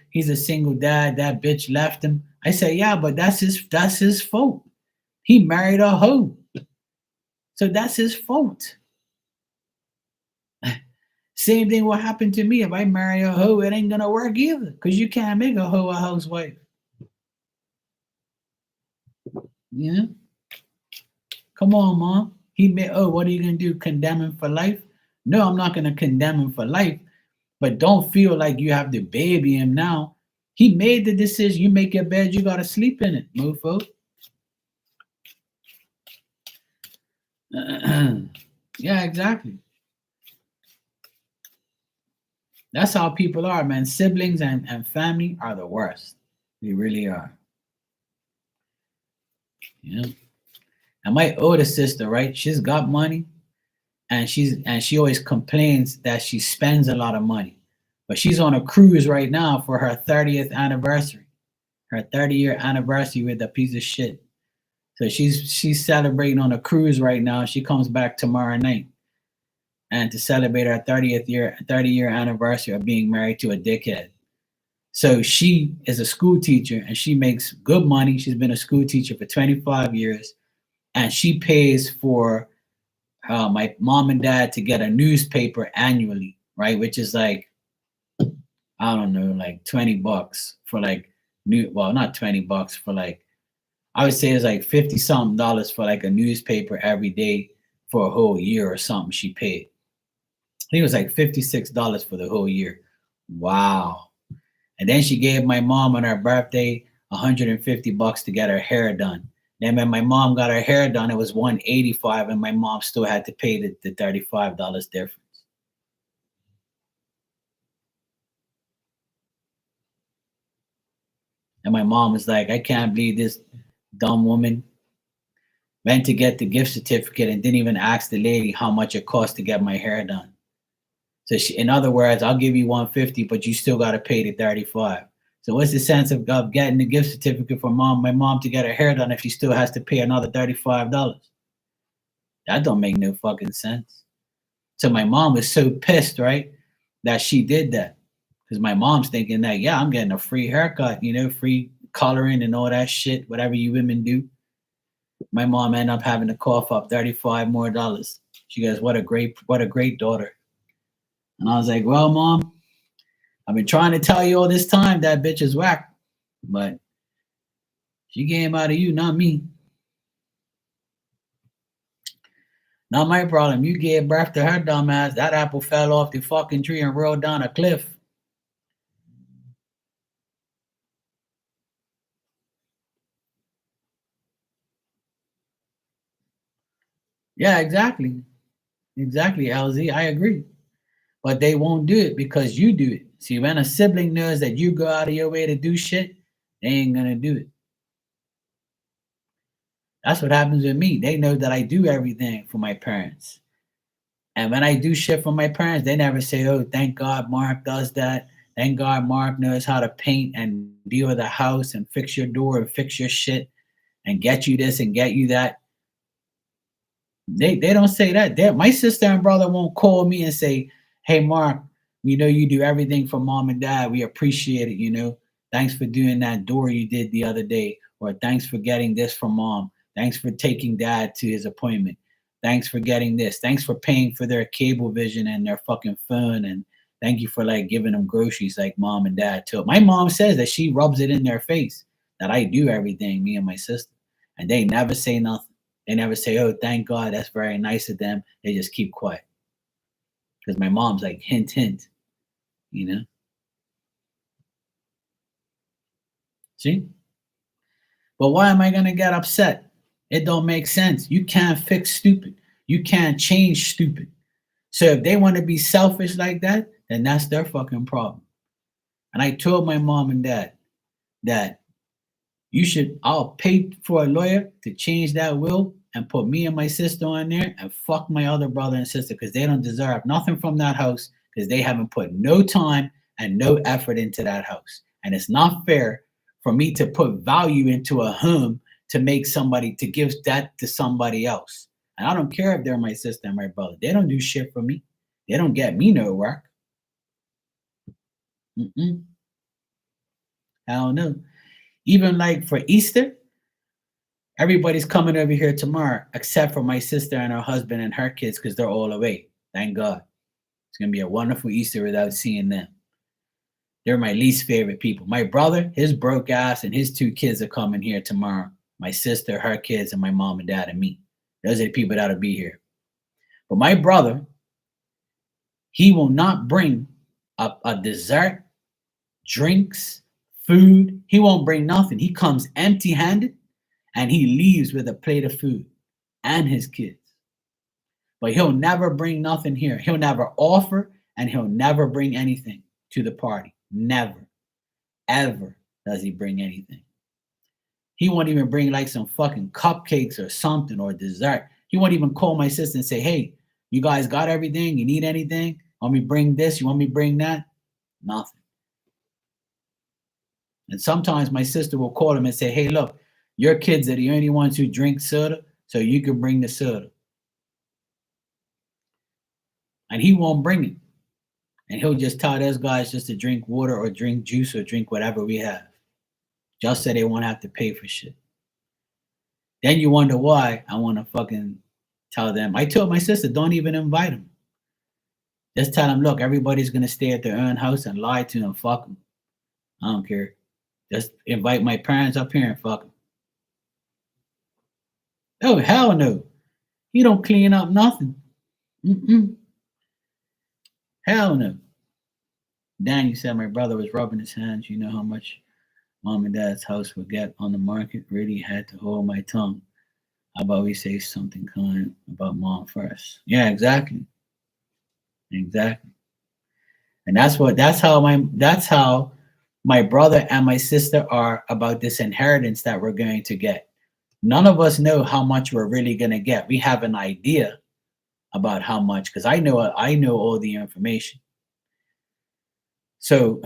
he's a single dad. That bitch left him. I say, yeah, but that's his fault. He married a hoe. So that's his fault. Same thing will happen to me. If I marry a hoe, it ain't going to work either because you can't make a hoe a housewife. Yeah. Come on, Mom. What are you going to do? Condemn him for life? No, I'm not going to condemn him for life. But don't feel like you have to baby him now. He made the decision. You make your bed, you got to sleep in it, mofo. Yeah, exactly. That's how people are, man. Siblings and family are the worst. They really are. Yeah. And my older sister, right? She's got money, and she always complains that she spends a lot of money. But she's on a cruise right now for her 30th anniversary, her 30-year anniversary with a piece of shit. So she's celebrating on a cruise right now. She comes back tomorrow night, and to celebrate her 30-year anniversary of being married to a dickhead. So she is a school teacher and she makes good money. She's been a school teacher for 25 years, and she pays for my mom and dad to get a newspaper annually, right? Which is like, I don't know, like $20 for like not $20 for like, I would say it's like $50 something for like a newspaper every day for a whole year or something she paid. I think it was like $56 for the whole year. Wow. And then she gave my mom on her birthday $150 to get her hair done. Then when my mom got her hair done, it was $185, and my mom still had to pay the $35 difference. And my mom was like, I can't believe this dumb woman went to get the gift certificate and didn't even ask the lady how much it cost to get my hair done. So she, in other words, I'll give you 150, but you still got to pay the 35. So what's the sense of getting the gift certificate for my mom to get her hair done if she still has to pay another $35? That don't make no fucking sense. So my mom was so pissed, right, that she did that. Because my mom's thinking that, yeah, I'm getting a free haircut, free coloring and all that shit, whatever you women do. My mom ended up having to cough up $35 more. She goes, what a great daughter. And I was like, well, mom, I've been trying to tell you all this time that bitch is whack. But she came out of you, not me. Not my problem. You gave birth to her dumb ass. That apple fell off the fucking tree and rolled down a cliff. Yeah, exactly. Exactly, LZ. I agree. But they won't do it because you do it. See, when a sibling knows that you go out of your way to do shit, they ain't gonna do it. That's what happens with me. They know that I do everything for my parents. And when I do shit for my parents, they never say, oh, thank God Mark does that. Thank God Mark knows how to paint and deal with the house and fix your door and fix your shit and get you this and get you that. They don't say that. My sister and brother won't call me and say, hey, Mark, we know you do everything for mom and dad. We appreciate it, Thanks for doing that door you did the other day. Or thanks for getting this from mom. Thanks for taking dad to his appointment. Thanks for getting this. Thanks for paying for their cable vision and their fucking phone. And thank you for like giving them groceries like mom and dad too. My mom says that she rubs it in their face that I do everything, me and my sister. And they never say nothing. They never say, oh, thank God, that's very nice of them. They just keep quiet. Because my mom's like, hint, hint, See? But why am I going to get upset? It don't make sense. You can't fix stupid. You can't change stupid. So if they want to be selfish like that, then that's their fucking problem. And I told my mom and dad that I'll pay for a lawyer to change that will and put me and my sister on there and fuck my other brother and sister because they don't deserve nothing from that house because they haven't put no time and no effort into that house. And it's not fair for me to put value into a home to make somebody, to give that to somebody else. And I don't care if they're my sister and my brother. They don't do shit for me. They don't get me no work. I don't know. Even like for Easter, everybody's coming over here tomorrow except for my sister and her husband and her kids because they're all away. Thank God. It's going to be a wonderful Easter without seeing them. They're my least favorite people. My brother, his broke ass, and his two kids are coming here tomorrow. My sister, her kids, and my mom and dad and me. Those are the people that'll be here. But my brother, he will not bring a dessert, drinks, food. He won't bring nothing. He comes empty-handed and he leaves with a plate of food and his kids. But he'll never bring nothing here. He'll never offer and he'll never bring anything to the party. Never, ever does he bring anything. He won't even bring like some fucking cupcakes or something or dessert. He won't even call my sister and say, hey, you guys got everything? You need anything? Want me to bring this? You want me to bring that? Nothing. And sometimes my sister will call him and say, hey, look, your kids are the only ones who drink soda, so you can bring the soda. And he won't bring it. And he'll just tell those guys just to drink water or drink juice or drink whatever we have. Just so they won't have to pay for shit. Then you wonder why I want to fucking tell them. I told my sister, don't even invite them. Just tell them, look, everybody's going to stay at their own house and lie to them. Fuck them. I don't care. Just invite my parents up here and fuck them. Oh, hell no. He don't clean up nothing. Mm-mm. Hell no. Daniel said my brother was rubbing his hands. You know how much mom and dad's house would get on the market? Really had to hold my tongue. How about we say something kind about mom first? Yeah, exactly. Exactly. And that's how my brother and my sister are about this inheritance that we're going to get. None of us know how much we're really going to get. We have an idea about how much because I know all the information. So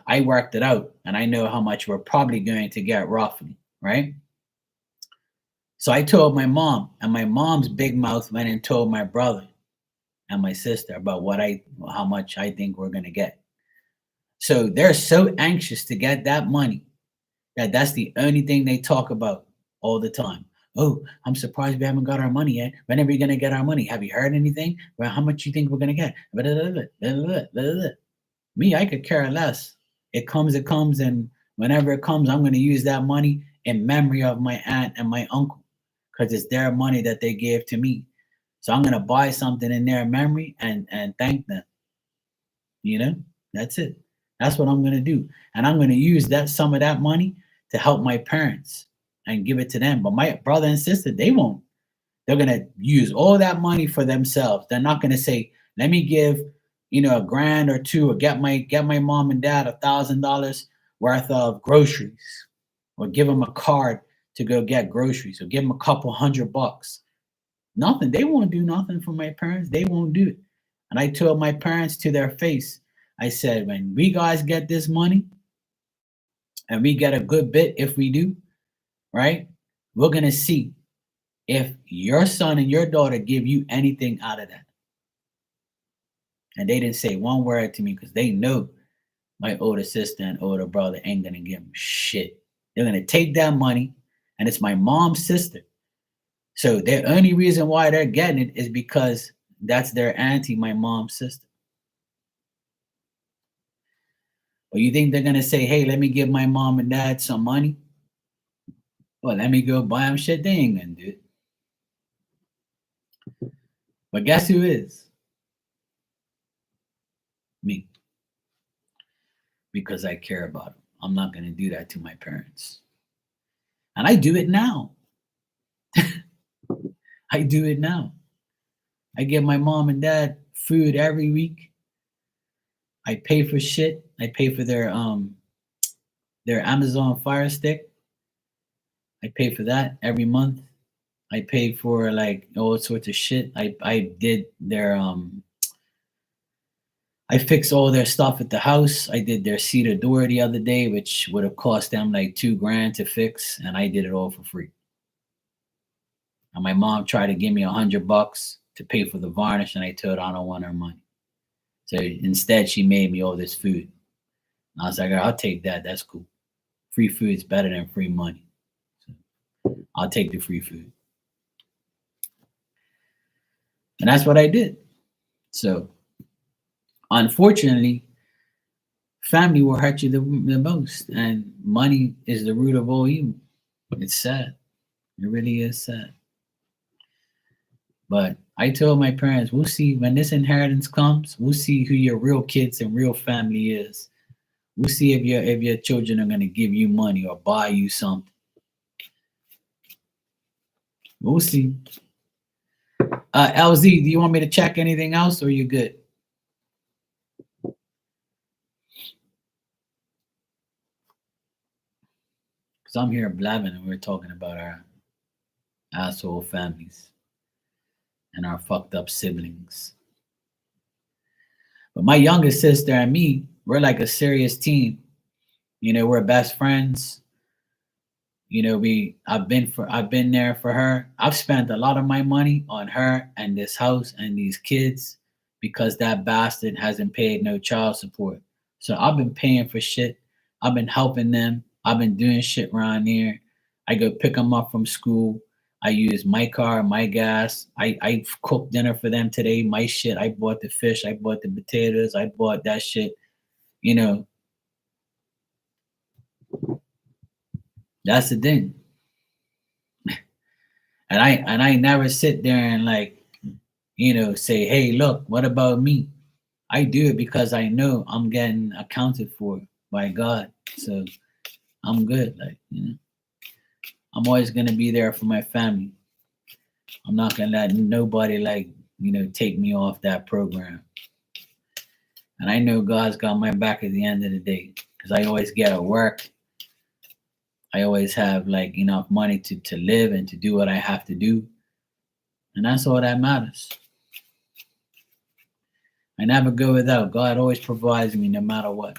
I worked it out and I know how much we're probably going to get roughly, right? So I told my mom, and my mom's big mouth went and told my brother and my sister about how much I think we're going to get. So they're so anxious to get that money that that's the only thing they talk about all the time. Oh, I'm surprised we haven't got our money yet. When are we going to get our money? Have you heard anything? Well, how much you think we're going to get? Blah, blah, blah, blah, blah, blah, blah. Me, I could care less. It comes, and whenever it comes, I'm going to use that money in memory of my aunt and my uncle because it's their money that they gave to me. So I'm going to buy something in their memory and thank them. You know, that's it. That's what I'm going to do. And I'm going to use that some of that money to help my parents and give it to them. But my brother and sister, they won't. They're going to use all that money for themselves. They're not going to say, let me give, a grand or two or get my mom and dad $1,000 worth of groceries or give them a card to go get groceries or give them a couple $100. Nothing. They won't do nothing for my parents. They won't do it. And I told my parents to their face, I said, when we guys get this money and we get a good bit, if we do, right, we're going to see if your son and your daughter give you anything out of that. And they didn't say one word to me because they know my older sister and older brother ain't going to give them shit. They're going to take that money, and it's my mom's sister. So the only reason why they're getting it is because that's their auntie, my mom's sister. Or you think they're gonna say, "Hey, let me give my mom and dad some money"? Well, let me go buy them shit. They ain't gonna do it. But guess who is? Me, because I care about them. I'm not gonna do that to my parents, and I do it now. I do it now. I give my mom and dad food every week. I pay for shit. I pay for their Amazon Fire Stick. I pay for that every month. I pay for like all sorts of shit. I did I fixed all their stuff at the house. I did their cedar door the other day, which would have cost them like 2 grand to fix, and I did it all for free. And my mom tried to give me $100 to pay for the varnish, and I told her I don't want her money. So instead, she made me all this food. And I was like, I'll take that. That's cool. Free food's better than free money. So I'll take the free food. And that's what I did. So unfortunately, family will hurt you the most, and money is the root of all evil. It's sad. It really is sad. But I told my parents, we'll see when this inheritance comes. We'll see who your real kids and real family is. We'll see if your children are gonna give you money or buy you something. We'll see. LZ, do you want me to check anything else, or you good? Because I'm here blabbing and we're talking about our asshole families and our fucked up siblings. But my youngest sister and me, we're like a serious team. We're best friends. I've been there for her. I've spent a lot of my money on her and this house and these kids because that bastard hasn't paid no child support. So I've been paying for shit. I've been helping them. I've been doing shit around here. I go pick them up from school. I use my car, my gas. I cooked dinner for them today. My shit. I bought the fish. I bought the potatoes. I bought that shit. You know, that's the thing. And I never sit there and like, say, hey, look, what about me? I do it because I know I'm getting accounted for by God. So I'm good. Like, I'm always gonna be there for my family. I'm not gonna let nobody like, take me off that program. And I know God's got my back at the end of the day. Because I always get at work. I always have like enough money to live and to do what I have to do. And that's all that matters. I never go without. God always provides me no matter what.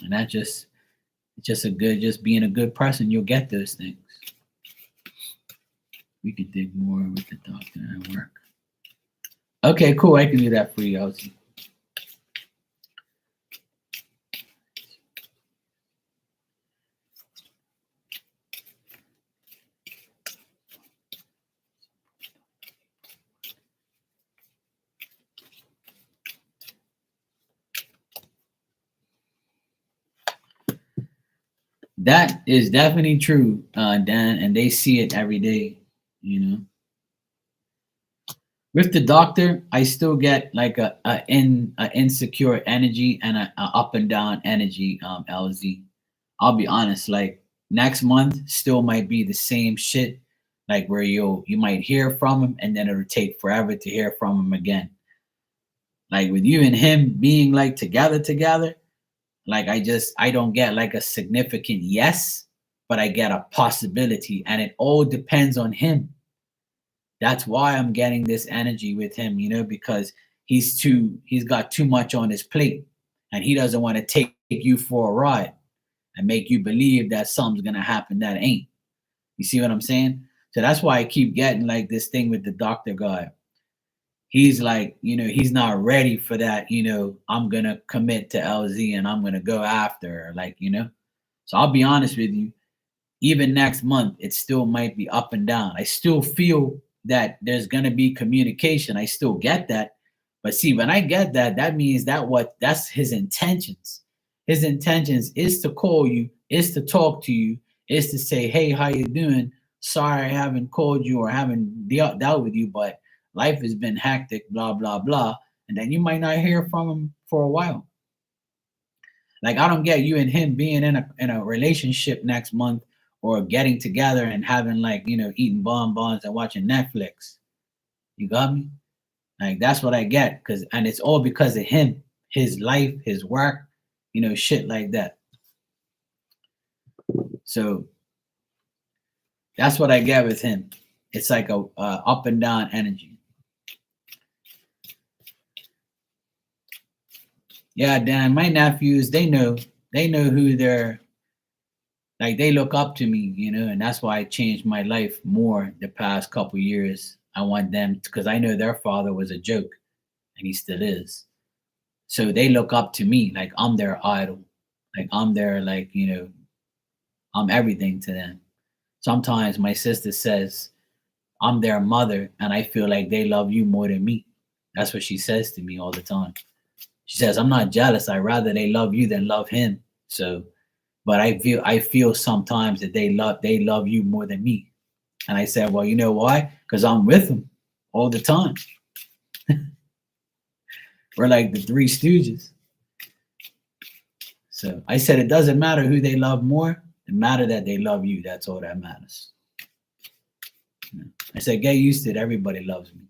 And that just a good, just being a good person, you'll get those things. We could dig more with the doctor at work. Okay, cool. I can do that for you, Elsie. That is definitely true, Dan, and they see it every day. You know, with the doctor, I still get like a insecure energy and a up and down energy. LZ, I'll be honest. Like next month, still might be the same shit. Like where you might hear from him, and then it'll take forever to hear from him again. Like with you and him being like together, like I don't get like a significant yes, but I get a possibility, and it all depends on him. That's why I'm getting this energy with him, because he's got too much on his plate, and he doesn't want to take you for a ride and make you believe that something's gonna happen that ain't. You see what I'm saying? So that's why I keep getting like this thing with the doctor guy. He's like, he's not ready for that, I'm gonna commit to LZ and I'm gonna go after her, like, So I'll be honest with you, even next month, it still might be up and down. I still feel that there's gonna be communication. I still get that. But see, when I get that, that means that's his intentions. His intentions is to call you, is to talk to you, is to say, hey, how you doing? Sorry I haven't called you or haven't dealt with you, but life has been hectic, blah, blah, blah. And then you might not hear from him for a while. Like I don't get you and him being in a relationship next month or getting together and having like, eating bonbons and watching Netflix. You got me? Like that's what I get. And it's all because of him, his life, his work, shit like that. So that's what I get with him. It's like a up and down energy. Yeah, Dan, my nephews, they know who they're like, they look up to me, and that's why I changed my life more the past couple years. I want them because I know their father was a joke and he still is. So they look up to me like I'm their idol. Like I'm their like, I'm everything to them. Sometimes my sister says, I'm their mother and I feel like they love you more than me. That's what she says to me all the time. She says, I'm not jealous. I rather they love you than love him. So, but I feel sometimes that they love you more than me. And I said, well, you know why? Because I'm with them all the time. We're like the Three Stooges. So I said, it doesn't matter who they love more. It matters that they love you. That's all that matters. I said, get used to it. Everybody loves me.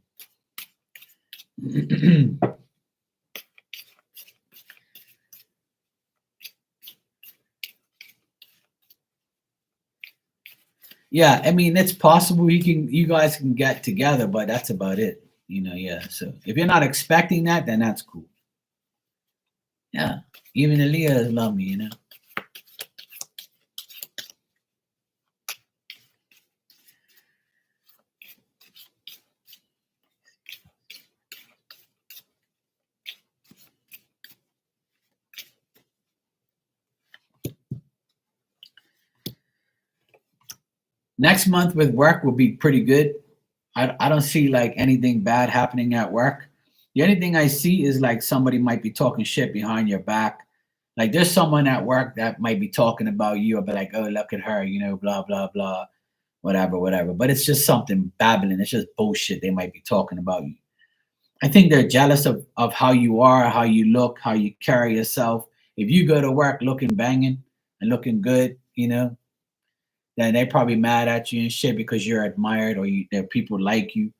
Yeah, I mean, it's possible you guys can get together, but that's about it. Yeah. So if you're not expecting that, then that's cool. Yeah. Even Aaliyah love me. Next month with work will be pretty good. I don't see like anything bad happening at work. The only thing I see is like somebody might be talking shit behind your back. Like there's someone at work that might be talking about you or be like, oh, look at her, blah, blah, blah, whatever, whatever. But it's just something babbling. It's just bullshit. They might be talking about you. I think they're jealous of how you are, how you look, how you carry yourself. If you go to work looking banging and looking good, then they probably mad at you and shit because you're admired or that people like you.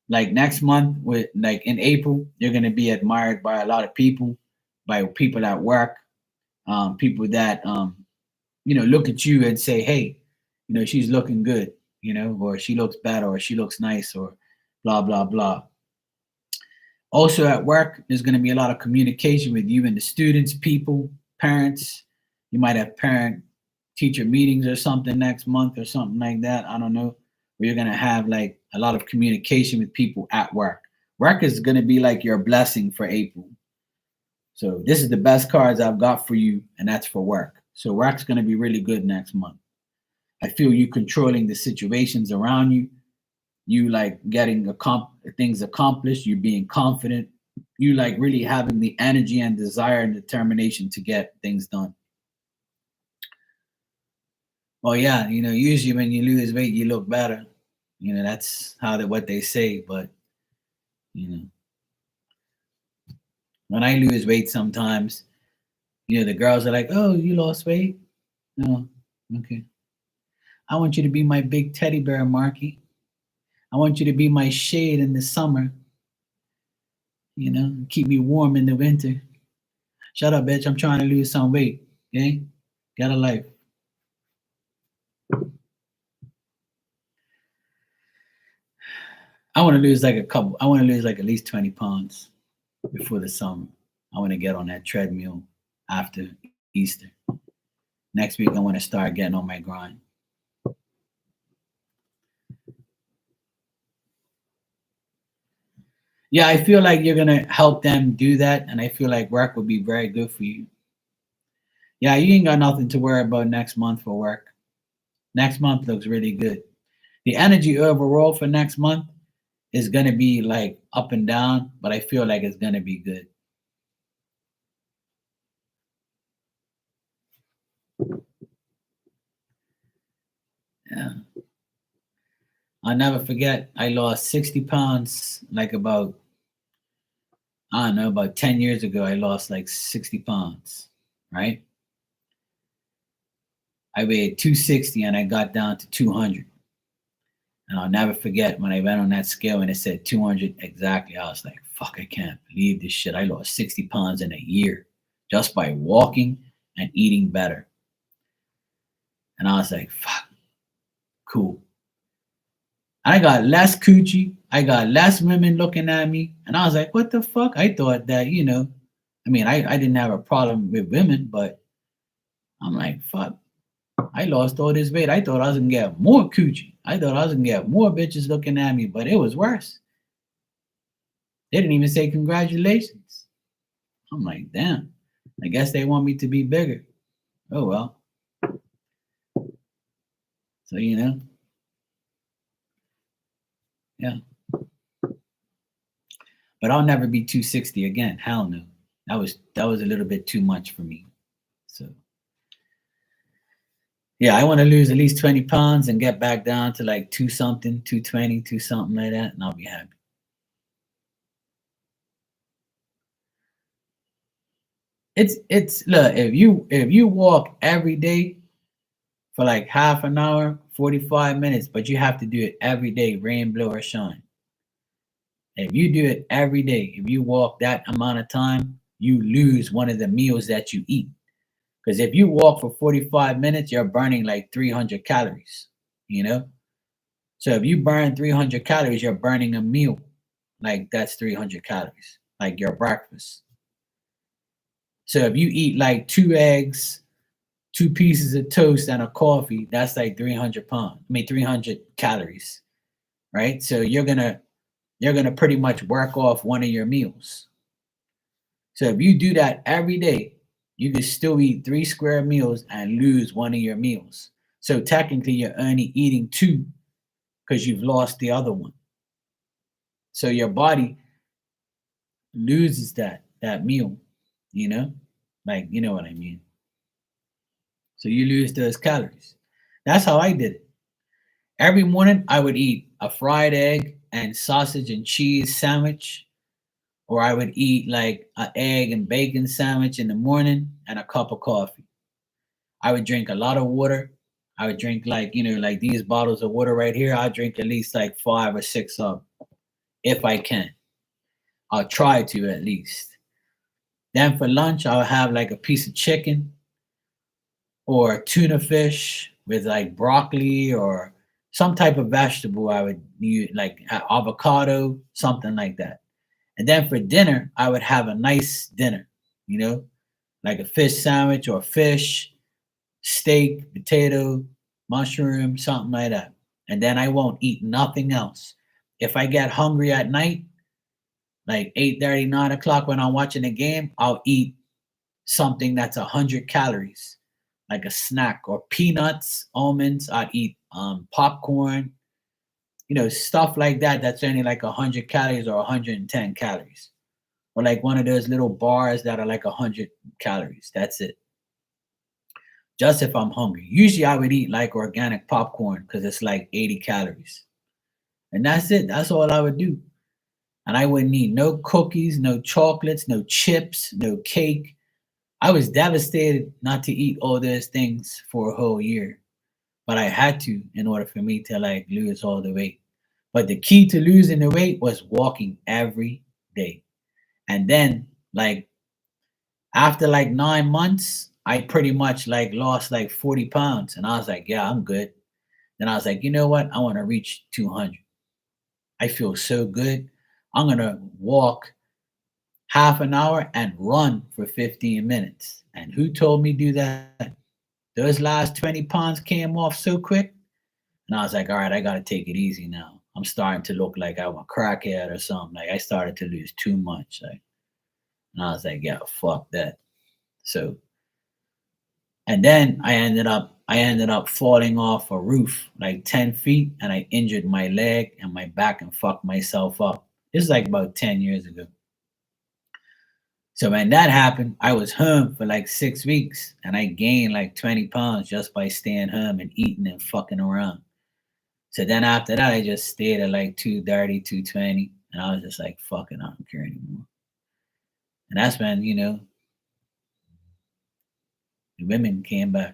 Like next month, with like in April, you're gonna be admired by a lot of people, by people at work, people that look at you and say, hey, she's looking good, or she looks better, or she looks nice, or blah blah blah. Also at work, there's going to be a lot of communication with you and the students, people, parents. You might have parent teacher meetings or something next month or something like that. I don't know. Where you're going to have like a lot of communication with people at work. Work is going to be like your blessing for April. So this is the best cards I've got for you, and that's for work. So work's going to be really good next month. I feel you controlling the situations around you. You like getting things accomplished. You being confident. You like really having the energy and desire and determination to get things done. Well, yeah, usually when you lose weight, you look better. That's what they say. But you know, when I lose weight, sometimes the girls are like, "Oh, you lost weight? No, okay. I want you to be my big teddy bear, Marky. I want you to be my shade in the summer. Keep me warm in the winter. Shut up, bitch. I'm trying to lose some weight. Okay? Get a life." I want to lose I want to lose like at least 20 pounds before the summer. I want to get on that treadmill after Easter. Next week, I want to start getting on my grind. Yeah, I feel like you're gonna help them do that, and I feel like work would be very good for you. Yeah, you ain't got nothing to worry about next month for work. Next month looks really good. The energy overall for next month is gonna be like up and down, but I feel like it's gonna be good. Yeah. I'll never forget I lost 60 pounds like about, I don't know, about 10 years ago. I lost like 60 pounds, right? I weighed 260 and I got down to 200. And I'll never forget when I went on that scale and it said 200 exactly. I was like, fuck, I can't believe this shit. I lost 60 pounds in a year just by walking and eating better. And I was like, fuck, cool. I got less coochie. I got less women looking at me. And I was like, what the fuck? I thought that, I didn't have a problem with women, but I'm like, fuck, I lost all this weight. I thought I was gonna get more coochie. I thought I was gonna get more bitches looking at me, but it was worse. They didn't even say congratulations. I'm like, damn. I guess they want me to be bigger. Oh well. So yeah. But I'll never be 260 again. Hell no. That was a little bit too much for me. So yeah, I want to lose at least 20 pounds and get back down to like two something, 220, two something like that, and I'll be happy. It's look, if you walk every day for like half an hour, 45 minutes, but you have to do it every day, rain, blow, or shine. If you do it every day, if you walk that amount of time, you lose one of the meals that you eat. Because if you walk for 45 minutes, you're burning like 300 calories, you know? So if you burn 300 calories, you're burning a meal. Like that's 300 calories, like your breakfast. So if you eat like two eggs, two pieces of toast, and a coffee, that's like 300 pounds. 300 calories, right? So you're gonna pretty much work off one of your meals. So if you do that every day, you can still eat three square meals and lose one of your meals. So technically, you're only eating two because you've lost the other one. So your body loses that meal, you know. Like, you know what I mean? So you lose those calories. That's how I did it. Every morning I would eat a fried egg and sausage and cheese sandwich, or I would eat like an egg and bacon sandwich in the morning and a cup of coffee. I would drink a lot of water. I would drink like, like these bottles of water right here. I drink at least like 5 or 6 of them if I can. I'll try to at least. Then for lunch, I'll have like a piece of chicken or tuna fish with like broccoli or some type of vegetable. I would use like avocado, something like that. And then for dinner, I would have a nice dinner, you know, like a fish sandwich or fish, steak, potato, mushroom, something like that. And then I won't eat nothing else. If I get hungry at night, like 8:30, 9 o'clock when I'm watching a game, I'll eat something that's 100 calories, like a snack or peanuts, almonds. I'd eat popcorn, stuff like that. That's only like 100 calories or 110 calories, or like one of those little bars that are like 100 calories. That's it. Just if I'm hungry. Usually I would eat like organic popcorn because it's like 80 calories. And that's it. That's all I would do. And I wouldn't eat no cookies, no chocolates, no chips, no cake. I was devastated not to eat all those things for a whole year. But I had to in order for me to like lose all the weight. But the key to losing the weight was walking every day. And then like after like 9 months, I pretty much like lost like 40 pounds. And I was like, yeah, I'm good. Then I was like, you know what? I want to reach 200. I feel so good. I'm going to walk half an hour and run for 15 minutes. And who told me do that? Those last 20 pounds came off so quick. And I was like, all right, I got to take it easy now. I'm starting to look like I'm a crackhead or something. Like I started to lose too much. Like, and I was like, yeah, fuck that. So, and then I ended up falling off a roof like 10 feet and I injured my leg and my back and fucked myself up. This is like about 10 years ago. So when that happened, I was home for like 6 weeks and I gained like 20 pounds just by staying home and eating and fucking around. So then after that, I just stayed at like 230, 220. And I was just like, fucking, I don't care anymore. And that's when, the women came back.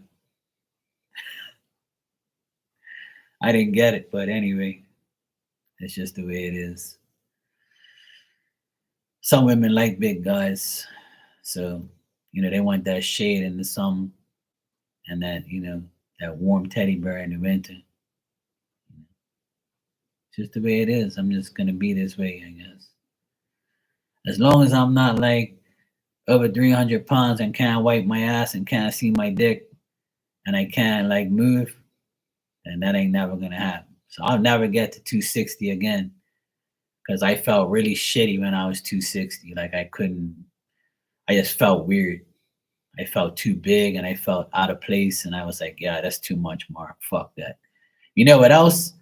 I didn't get it, but anyway, it's just the way it is. Some women like big guys. So, they want that shade in the summer and that, that warm teddy bear in the winter. Just the way it is. I'm just gonna be this way, I guess. As long as I'm not like over 300 pounds and can't wipe my ass and can't see my dick and I can't like move, then that ain't never gonna happen. So I'll never get to 260 again because I felt really shitty when I was 260. Like I couldn't. I just felt weird. I felt too big and I felt out of place. And I was like, yeah, that's too much, Mark. Fuck that. You know what else?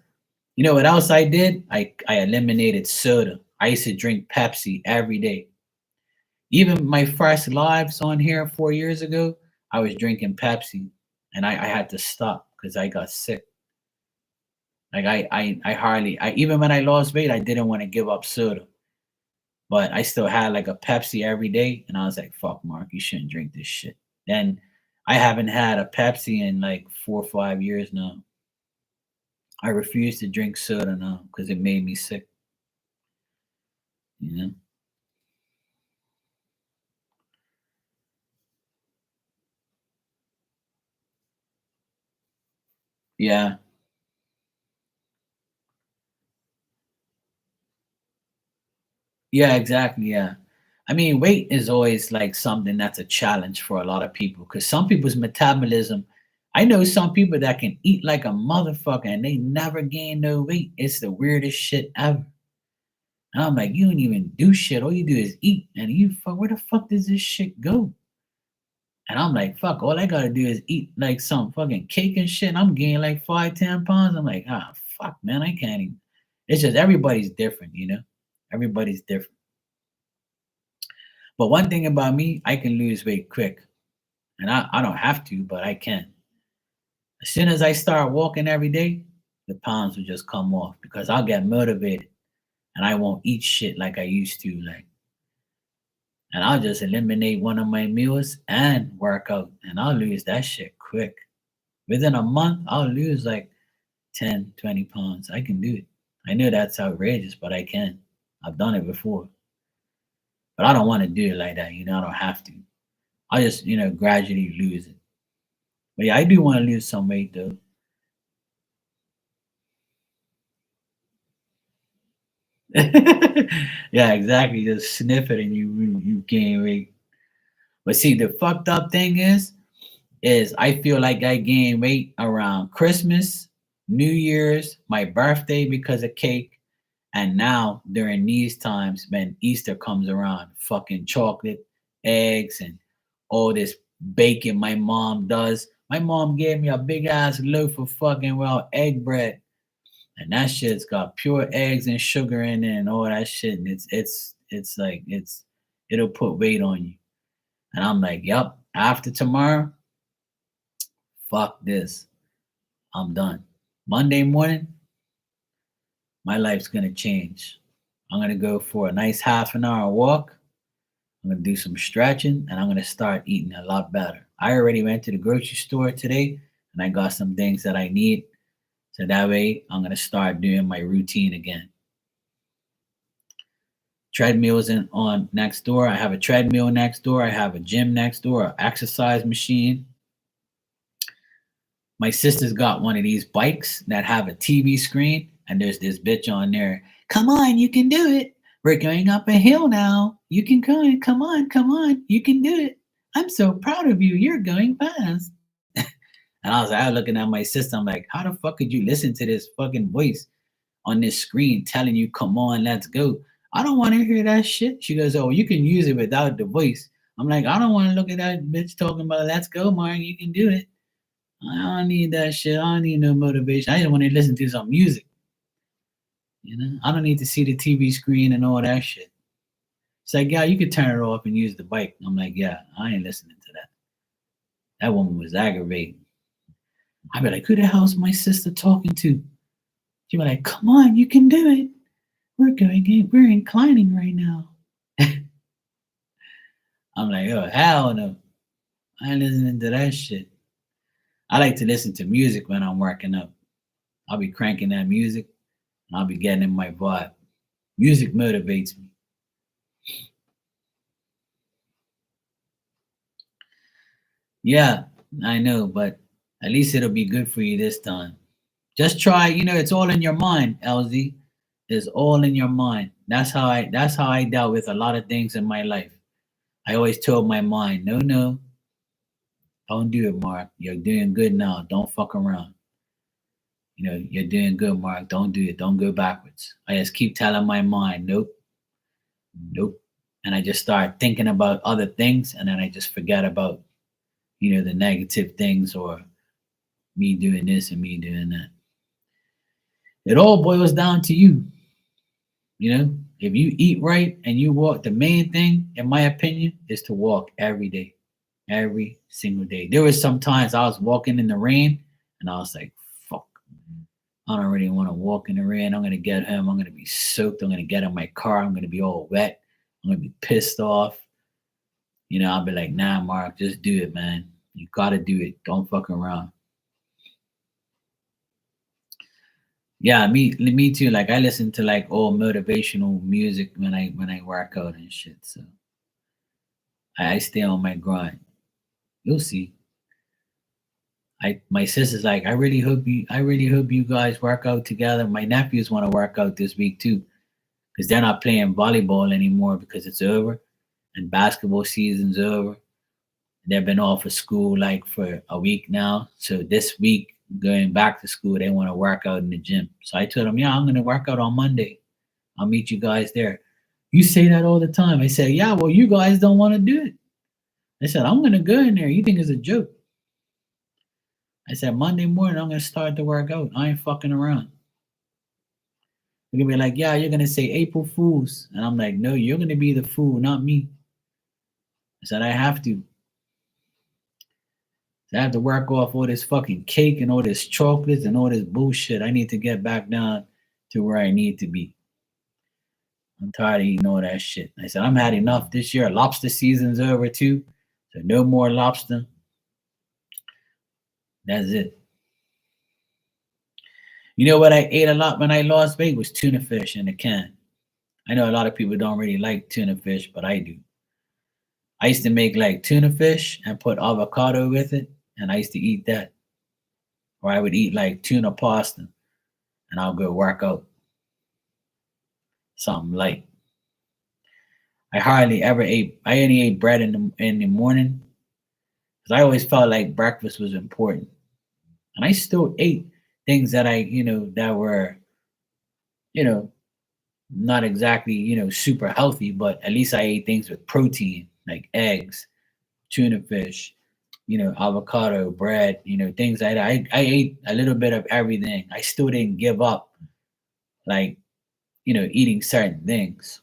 You know what else I did? I eliminated soda. I used to drink Pepsi every day. Even my first lives on here 4 years ago, I was drinking Pepsi and I had to stop because I got sick. Like I hardly I even when I lost weight, I didn't want to give up soda. But I still had like a Pepsi every day. And I was like, fuck Mark, you shouldn't drink this shit. Then I haven't had a Pepsi in like 4 or 5 years now. I refuse to drink soda now because it made me sick. You know? Yeah. Yeah, exactly. Yeah. I mean, weight is always like something that's a challenge for a lot of people because some people's metabolism, I know some people that can eat like a motherfucker and they never gain no weight. It's the weirdest shit ever. And I'm like, you don't even do shit. All you do is eat. And you fuck, where the fuck does this shit go? And I'm like, fuck, all I gotta do is eat like some fucking cake and shit. And I'm gaining like 5, 10 pounds. I'm like, ah, fuck, man, I can't even. It's just everybody's different, you know? Everybody's different. But one thing about me, I can lose weight quick. And I don't have to, but I can. As soon as I start walking every day, the pounds will just come off because I'll get motivated and I won't eat shit like I used to. Like, and I'll just eliminate one of my meals and work out, and I'll lose that shit quick. Within a month, I'll lose like 10, 20 pounds. I can do it. I know that's outrageous, but I can. I've done it before. But I don't want to do it like that. I don't have to. I just, gradually lose it. But yeah, I do want to lose some weight though. Yeah, exactly. Just sniff it and you gain weight. But see, the fucked up thing is I feel like I gain weight around Christmas, New Year's, my birthday because of cake, and now during these times when Easter comes around, fucking chocolate, eggs, and all this bacon my mom does. My mom gave me a big ass loaf of fucking egg bread, and that shit's got pure eggs and sugar in it and all that shit. And it's like it'll put weight on you. And I'm like, yep. After tomorrow, fuck this. I'm done. Monday morning, my life's gonna change. I'm gonna go for a nice half an hour walk. I'm gonna do some stretching and I'm gonna start eating a lot better. I already went to the grocery store today and I got some things that I need. So that way I'm gonna start doing my routine again. Treadmills on next door. I have a treadmill next door. I have a gym next door, an exercise machine. My sister's got one of these bikes that have a TV screen, and there's this bitch on there. Come on, you can do it. We're going up a hill now. You can go. Come on, come on. You can do it. I'm so proud of you. You're going fast. And I was looking at my sister. I'm like, how the fuck could you listen to this fucking voice on this screen telling you, come on, let's go? I don't want to hear that shit. She goes, oh, you can use it without the voice. I'm like, I don't want to look at that bitch talking about, let's go, Mark. You can do it. I don't need that shit. I don't need no motivation. I just want to listen to some music. I don't need to see the TV screen and all that shit. It's like, yeah, you could turn it off and use the bike. I'm like, yeah, I ain't listening to that. That woman was aggravating. I'd be like, who the hell's my sister talking to? She'd be like, come on, you can do it. We're inclining right now. I'm like, oh, hell no. I ain't listening to that shit. I like to listen to music when I'm working up. I'll be cranking that music and I'll be getting in my vibe. Music motivates me. Yeah, I know, but at least it'll be good for you this time. Just try, it's all in your mind, LZ. It's all in your mind. That's how I dealt with a lot of things in my life. I always told my mind, no, no, don't do it, Mark. You're doing good now. Don't fuck around. You're doing good, Mark. Don't do it. Don't go backwards. I just keep telling my mind, nope, nope. And I just start thinking about other things and then I just forget about, the negative things or me doing this and me doing that. It all boils down to you. If you eat right and you walk, the main thing, in my opinion, is to walk every day, every single day. There was some times I was walking in the rain and I was like, fuck, I don't really want to walk in the rain. I'm going to get home. I'm going to be soaked. I'm going to get in my car. I'm going to be all wet. I'm going to be pissed off. I'll be like, nah, Mark, just do it, man. You got to do it. Don't fuck around. Yeah, me too. Like I listen to like all motivational music when I work out and shit. So I stay on my grind. You'll see. My sister's like, I really hope you guys work out together. My nephews want to work out this week too, because they're not playing volleyball anymore because it's over and basketball season's over. They've been off of school like for a week now. So this week, going back to school, they want to work out in the gym. So I told them, yeah, I'm going to work out on Monday. I'll meet you guys there. You say that all the time. I said, yeah, well, you guys don't want to do it. I said, I'm going to go in there. You think it's a joke? I said, Monday morning, I'm going to start to work out. I ain't fucking around. They're going to be like, yeah, you're going to say April Fools. And I'm like, no, you're going to be the fool, not me. I said, I have to. I have to work off all this fucking cake and all this chocolates and all this bullshit. I need to get back down to where I need to be. I'm tired of eating all that shit. I said, I'm had enough this year. Lobster season's over too. So no more lobster. That's it. You know what I ate a lot when I lost weight was tuna fish in a can. I know a lot of people don't really like tuna fish, but I do. I used to make like tuna fish and put avocado with it, and I used to eat that. Or I would eat like tuna pasta, and I'll go work out. Something light. I hardly ever ate. I only ate bread in the morning because I always felt like breakfast was important, and I still ate things that that were you know not exactly super healthy, but at least I ate things with protein like eggs, tuna fish, avocado, bread, things like that. I ate a little bit of everything. I still didn't give up like eating certain things.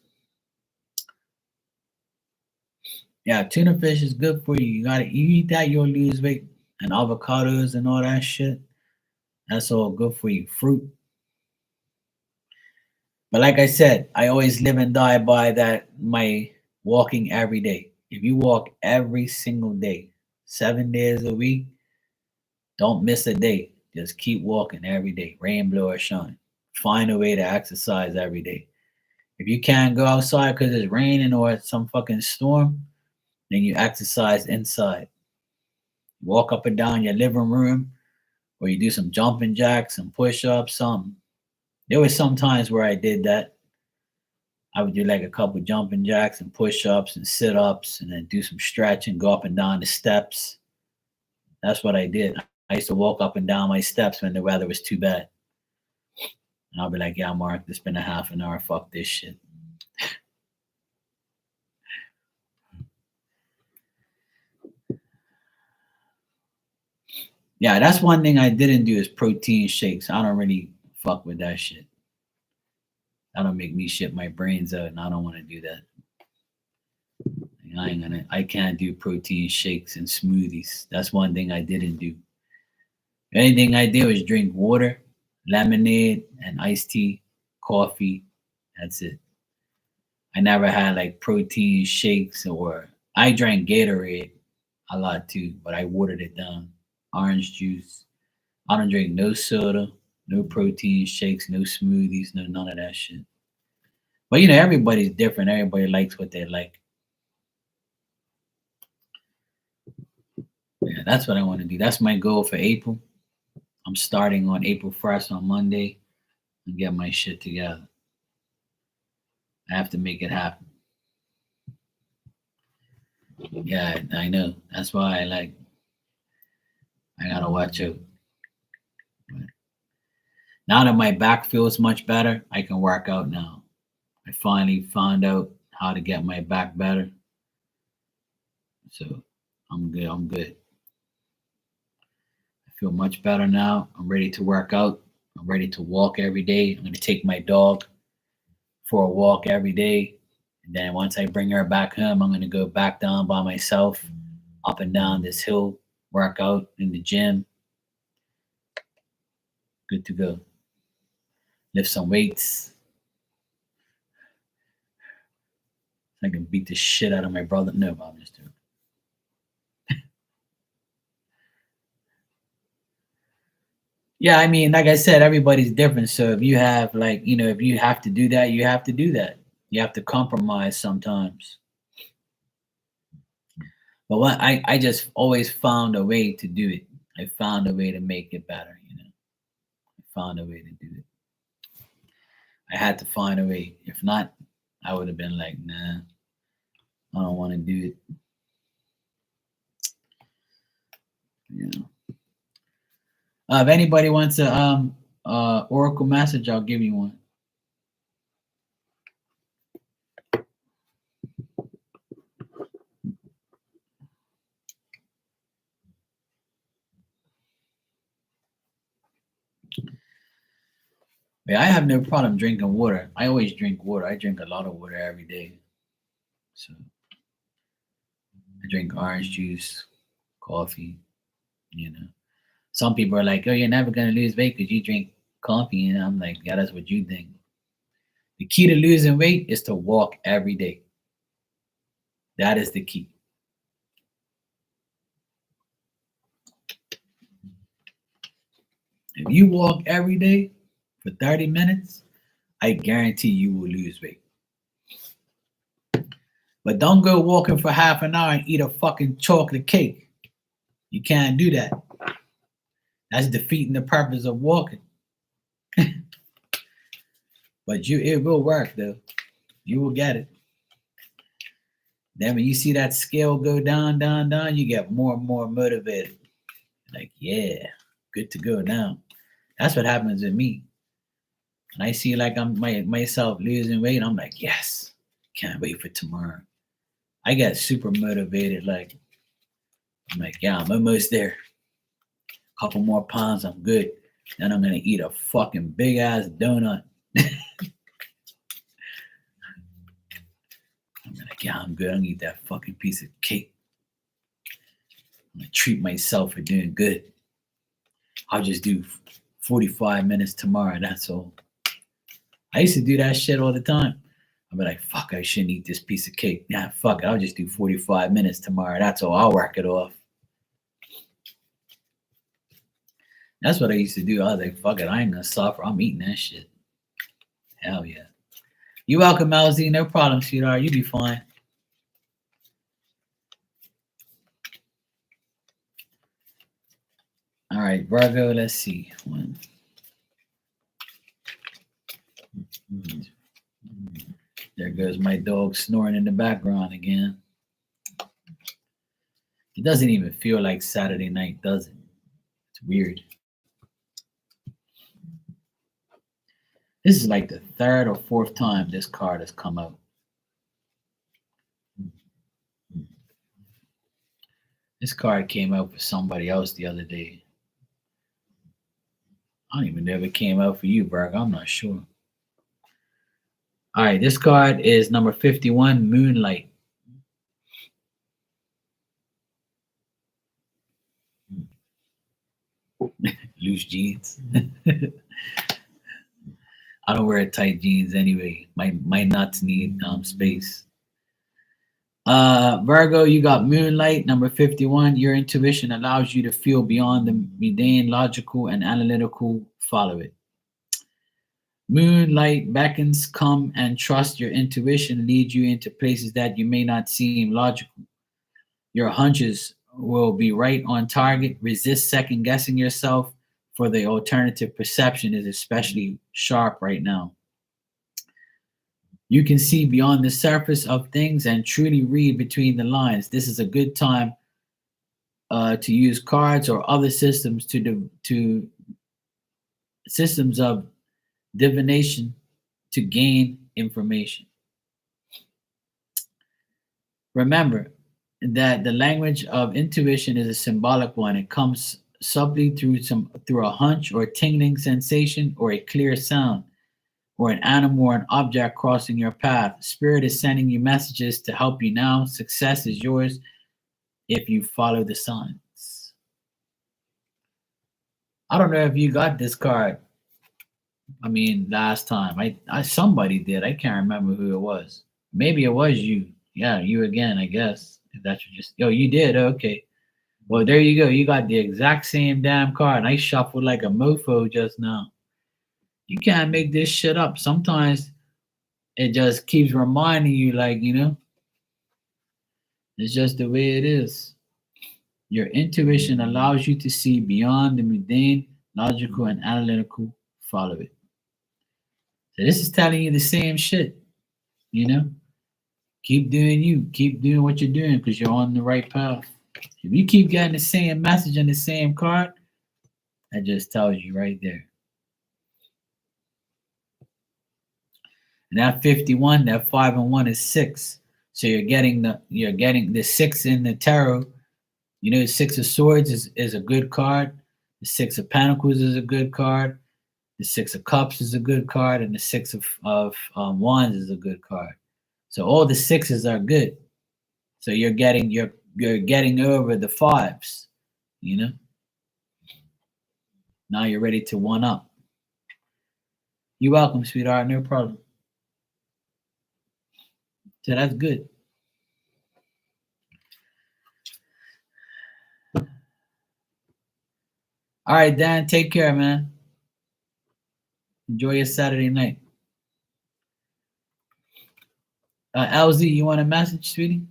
Yeah, tuna fish is good for you. You eat that, you'll lose weight. And avocados and all that shit. That's all good for you. Fruit. But like I said, I always live and die by that my walking every day. If you walk every single day, 7 days a week, don't miss a day. Just keep walking every day, rain, blow, or shine. Find a way to exercise every day. If you can't go outside because it's raining or it's some fucking storm, then you exercise inside. Walk up and down your living room, or you do some jumping jacks, some push ups, something. There was some times where I did that. I would do like a couple jumping jacks and push ups and sit ups and then do some stretching, go up and down the steps. That's what I did. I used to walk up and down my steps when the weather was too bad. And I'll be like, yeah, Mark, it's been a half an hour. Fuck this shit. Yeah, that's one thing I didn't do is protein shakes. I don't really fuck with that shit. That don't make me shit my brains out, and I don't want to do that. I can't do protein shakes and smoothies. That's one thing I didn't do. The only thing I did was drink water, lemonade, and iced tea, coffee. That's it. I never had like protein shakes, or I drank Gatorade a lot too, but I watered it down. Orange juice. I don't drink no soda, no protein shakes, no smoothies, no none of that shit. But everybody's different. Everybody likes what they like. Yeah, that's what I want to do. That's my goal for April. I'm starting on April 1st on Monday and get my shit together. I have to make it happen. Yeah, I know. That's why I gotta watch out. Now that my back feels much better, I can work out now. I finally found out how to get my back better. So I'm good. I'm good. I feel much better now. I'm ready to work out. I'm ready to walk every day. I'm going to take my dog for a walk every day. And then once I bring her back home, I'm going to go back down by myself, up and down this hill, work out in the gym. Good to go. Lift some weights. I can beat the shit out of my brother. No, I'm just doing. Yeah, I mean, like I said, everybody's different. So if you have if you have to do that, you have to do that. You have to compromise sometimes. But I just always found a way to do it. I found a way to make it better. I found a way to do it. I had to find a way. If not, I would have been like, nah, I don't want to do it. If anybody wants a Oracle message, I'll give you one. Yeah, I have no problem drinking water. I always drink water. I drink a lot of water every day. So I drink orange juice, coffee, you know. Some people are like, oh, you're never going to lose weight because you drink coffee. And I'm like, yeah, that's what you think. The key to losing weight is to walk every day. That is the key. If you walk every day for 30 minutes, I guarantee you will lose weight. But don't go walking for half an hour and eat a fucking chocolate cake. You can't do that. That's defeating the purpose of walking. But it will work though. You will get it. Then when you see that scale go down, down, down, you get more and more motivated. Like, yeah, good to go now. That's what happens with me. And I see like I'm myself losing weight. I'm like, yes, can't wait for tomorrow. I get super motivated. Like, I'm like, yeah, I'm almost there. Couple more pounds, I'm good. Then I'm gonna eat a fucking big ass donut. I'm like, yeah, I'm good. I'm gonna eat that fucking piece of cake. I'm gonna treat myself for doing good. I'll just do 45 minutes tomorrow. That's all. I used to do that shit all the time. I'd be like, fuck, I shouldn't eat this piece of cake. Nah, fuck it. I'll just do 45 minutes tomorrow. That's all. I'll work it off. That's what I used to do. I was like, fuck it. I ain't gonna suffer. I'm eating that shit. Hell yeah. You welcome, LZ. No problem, sweetheart. You be fine. All right, Virgo, let's see. There goes my dog snoring in the background again. It doesn't even feel like Saturday night, does it? It's weird. This is like the third or fourth time this card has come out. This card came out for somebody else the other day. I don't even know if it came out for you, Virgo. I'm not sure. All right, this card is number 51, Moonlight. Loose jeans. I don't wear tight jeans anyway. My nuts need space. Virgo, you got Moonlight, number 51. Your intuition allows you to feel beyond the mundane, logical, and analytical. Follow it. Moonlight beckons, come and trust your intuition, lead you into places that you may not seem logical. Your hunches will be right on target. Resist second guessing yourself, for the alternative perception is especially sharp right now. You can see beyond the surface of things and truly read between the lines. This is a good time to use cards or other systems to systems of divination to gain information. Remember that the language of intuition is a symbolic one. It comes subtly through a hunch or a tingling sensation or a clear sound or an animal or an object crossing your path. Spirit is sending you messages to help you now. Success is yours if you follow the signs. I don't know if you got this card. I mean, last time I somebody did. I can't remember who it was. Maybe it was you. Yeah, you again, I guess. If that's what you did. Okay. Well, there you go. You got the exact same damn card. I shuffled like a mofo just now. You can't make this shit up. Sometimes it just keeps reminding you, like, it's just the way it is. Your intuition allows you to see beyond the mundane, logical, and analytical. Follow it. So this is telling you the same shit, Keep doing you. Keep doing what you're doing because you're on the right path. If you keep getting the same message and the same card, that just tells you right there. And that 51, that 5 and 1 is 6. So you're getting the 6 in the tarot. The 6 of Swords is a good card. The 6 of Pentacles is a good card. The 6 of Cups is a good card, and the 6 of Wands is a good card. So all the 6s are good. So you're getting you're getting over the fives, you know. Now you're ready to one up. You're welcome, sweetheart. No problem. So that's good. All right, Dan, take care, man. Enjoy your Saturday night. LZ, you want a message, sweetie?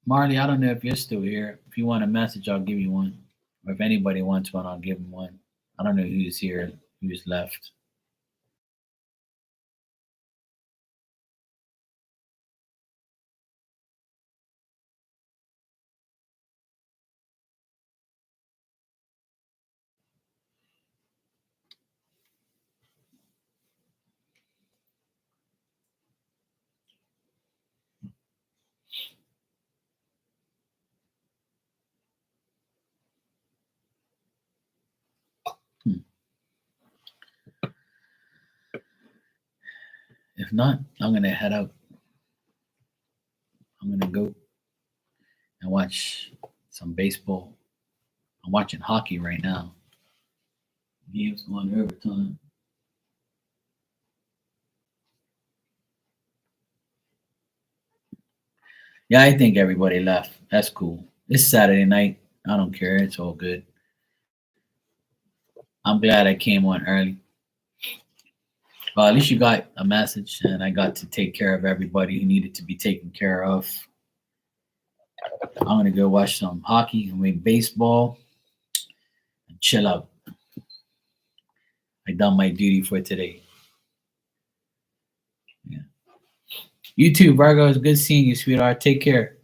Marley, I don't know if you're still here. If you want a message, I'll give you one. Or if anybody wants one, I'll give them one. I don't know who's here, who's left. If not, I'm gonna head out. I'm gonna go and watch some baseball. I'm watching hockey right now. Game's going overtime. Yeah, I think everybody left. That's cool. It's Saturday night. I don't care. It's all good. I'm glad I came on early. Well, at least you got a message, and I got to take care of everybody who needed to be taken care of. I'm gonna go watch some hockey and win baseball and chill out. I done my duty for today. Yeah. You too, Virgo. It's good seeing you, sweetheart. Take care.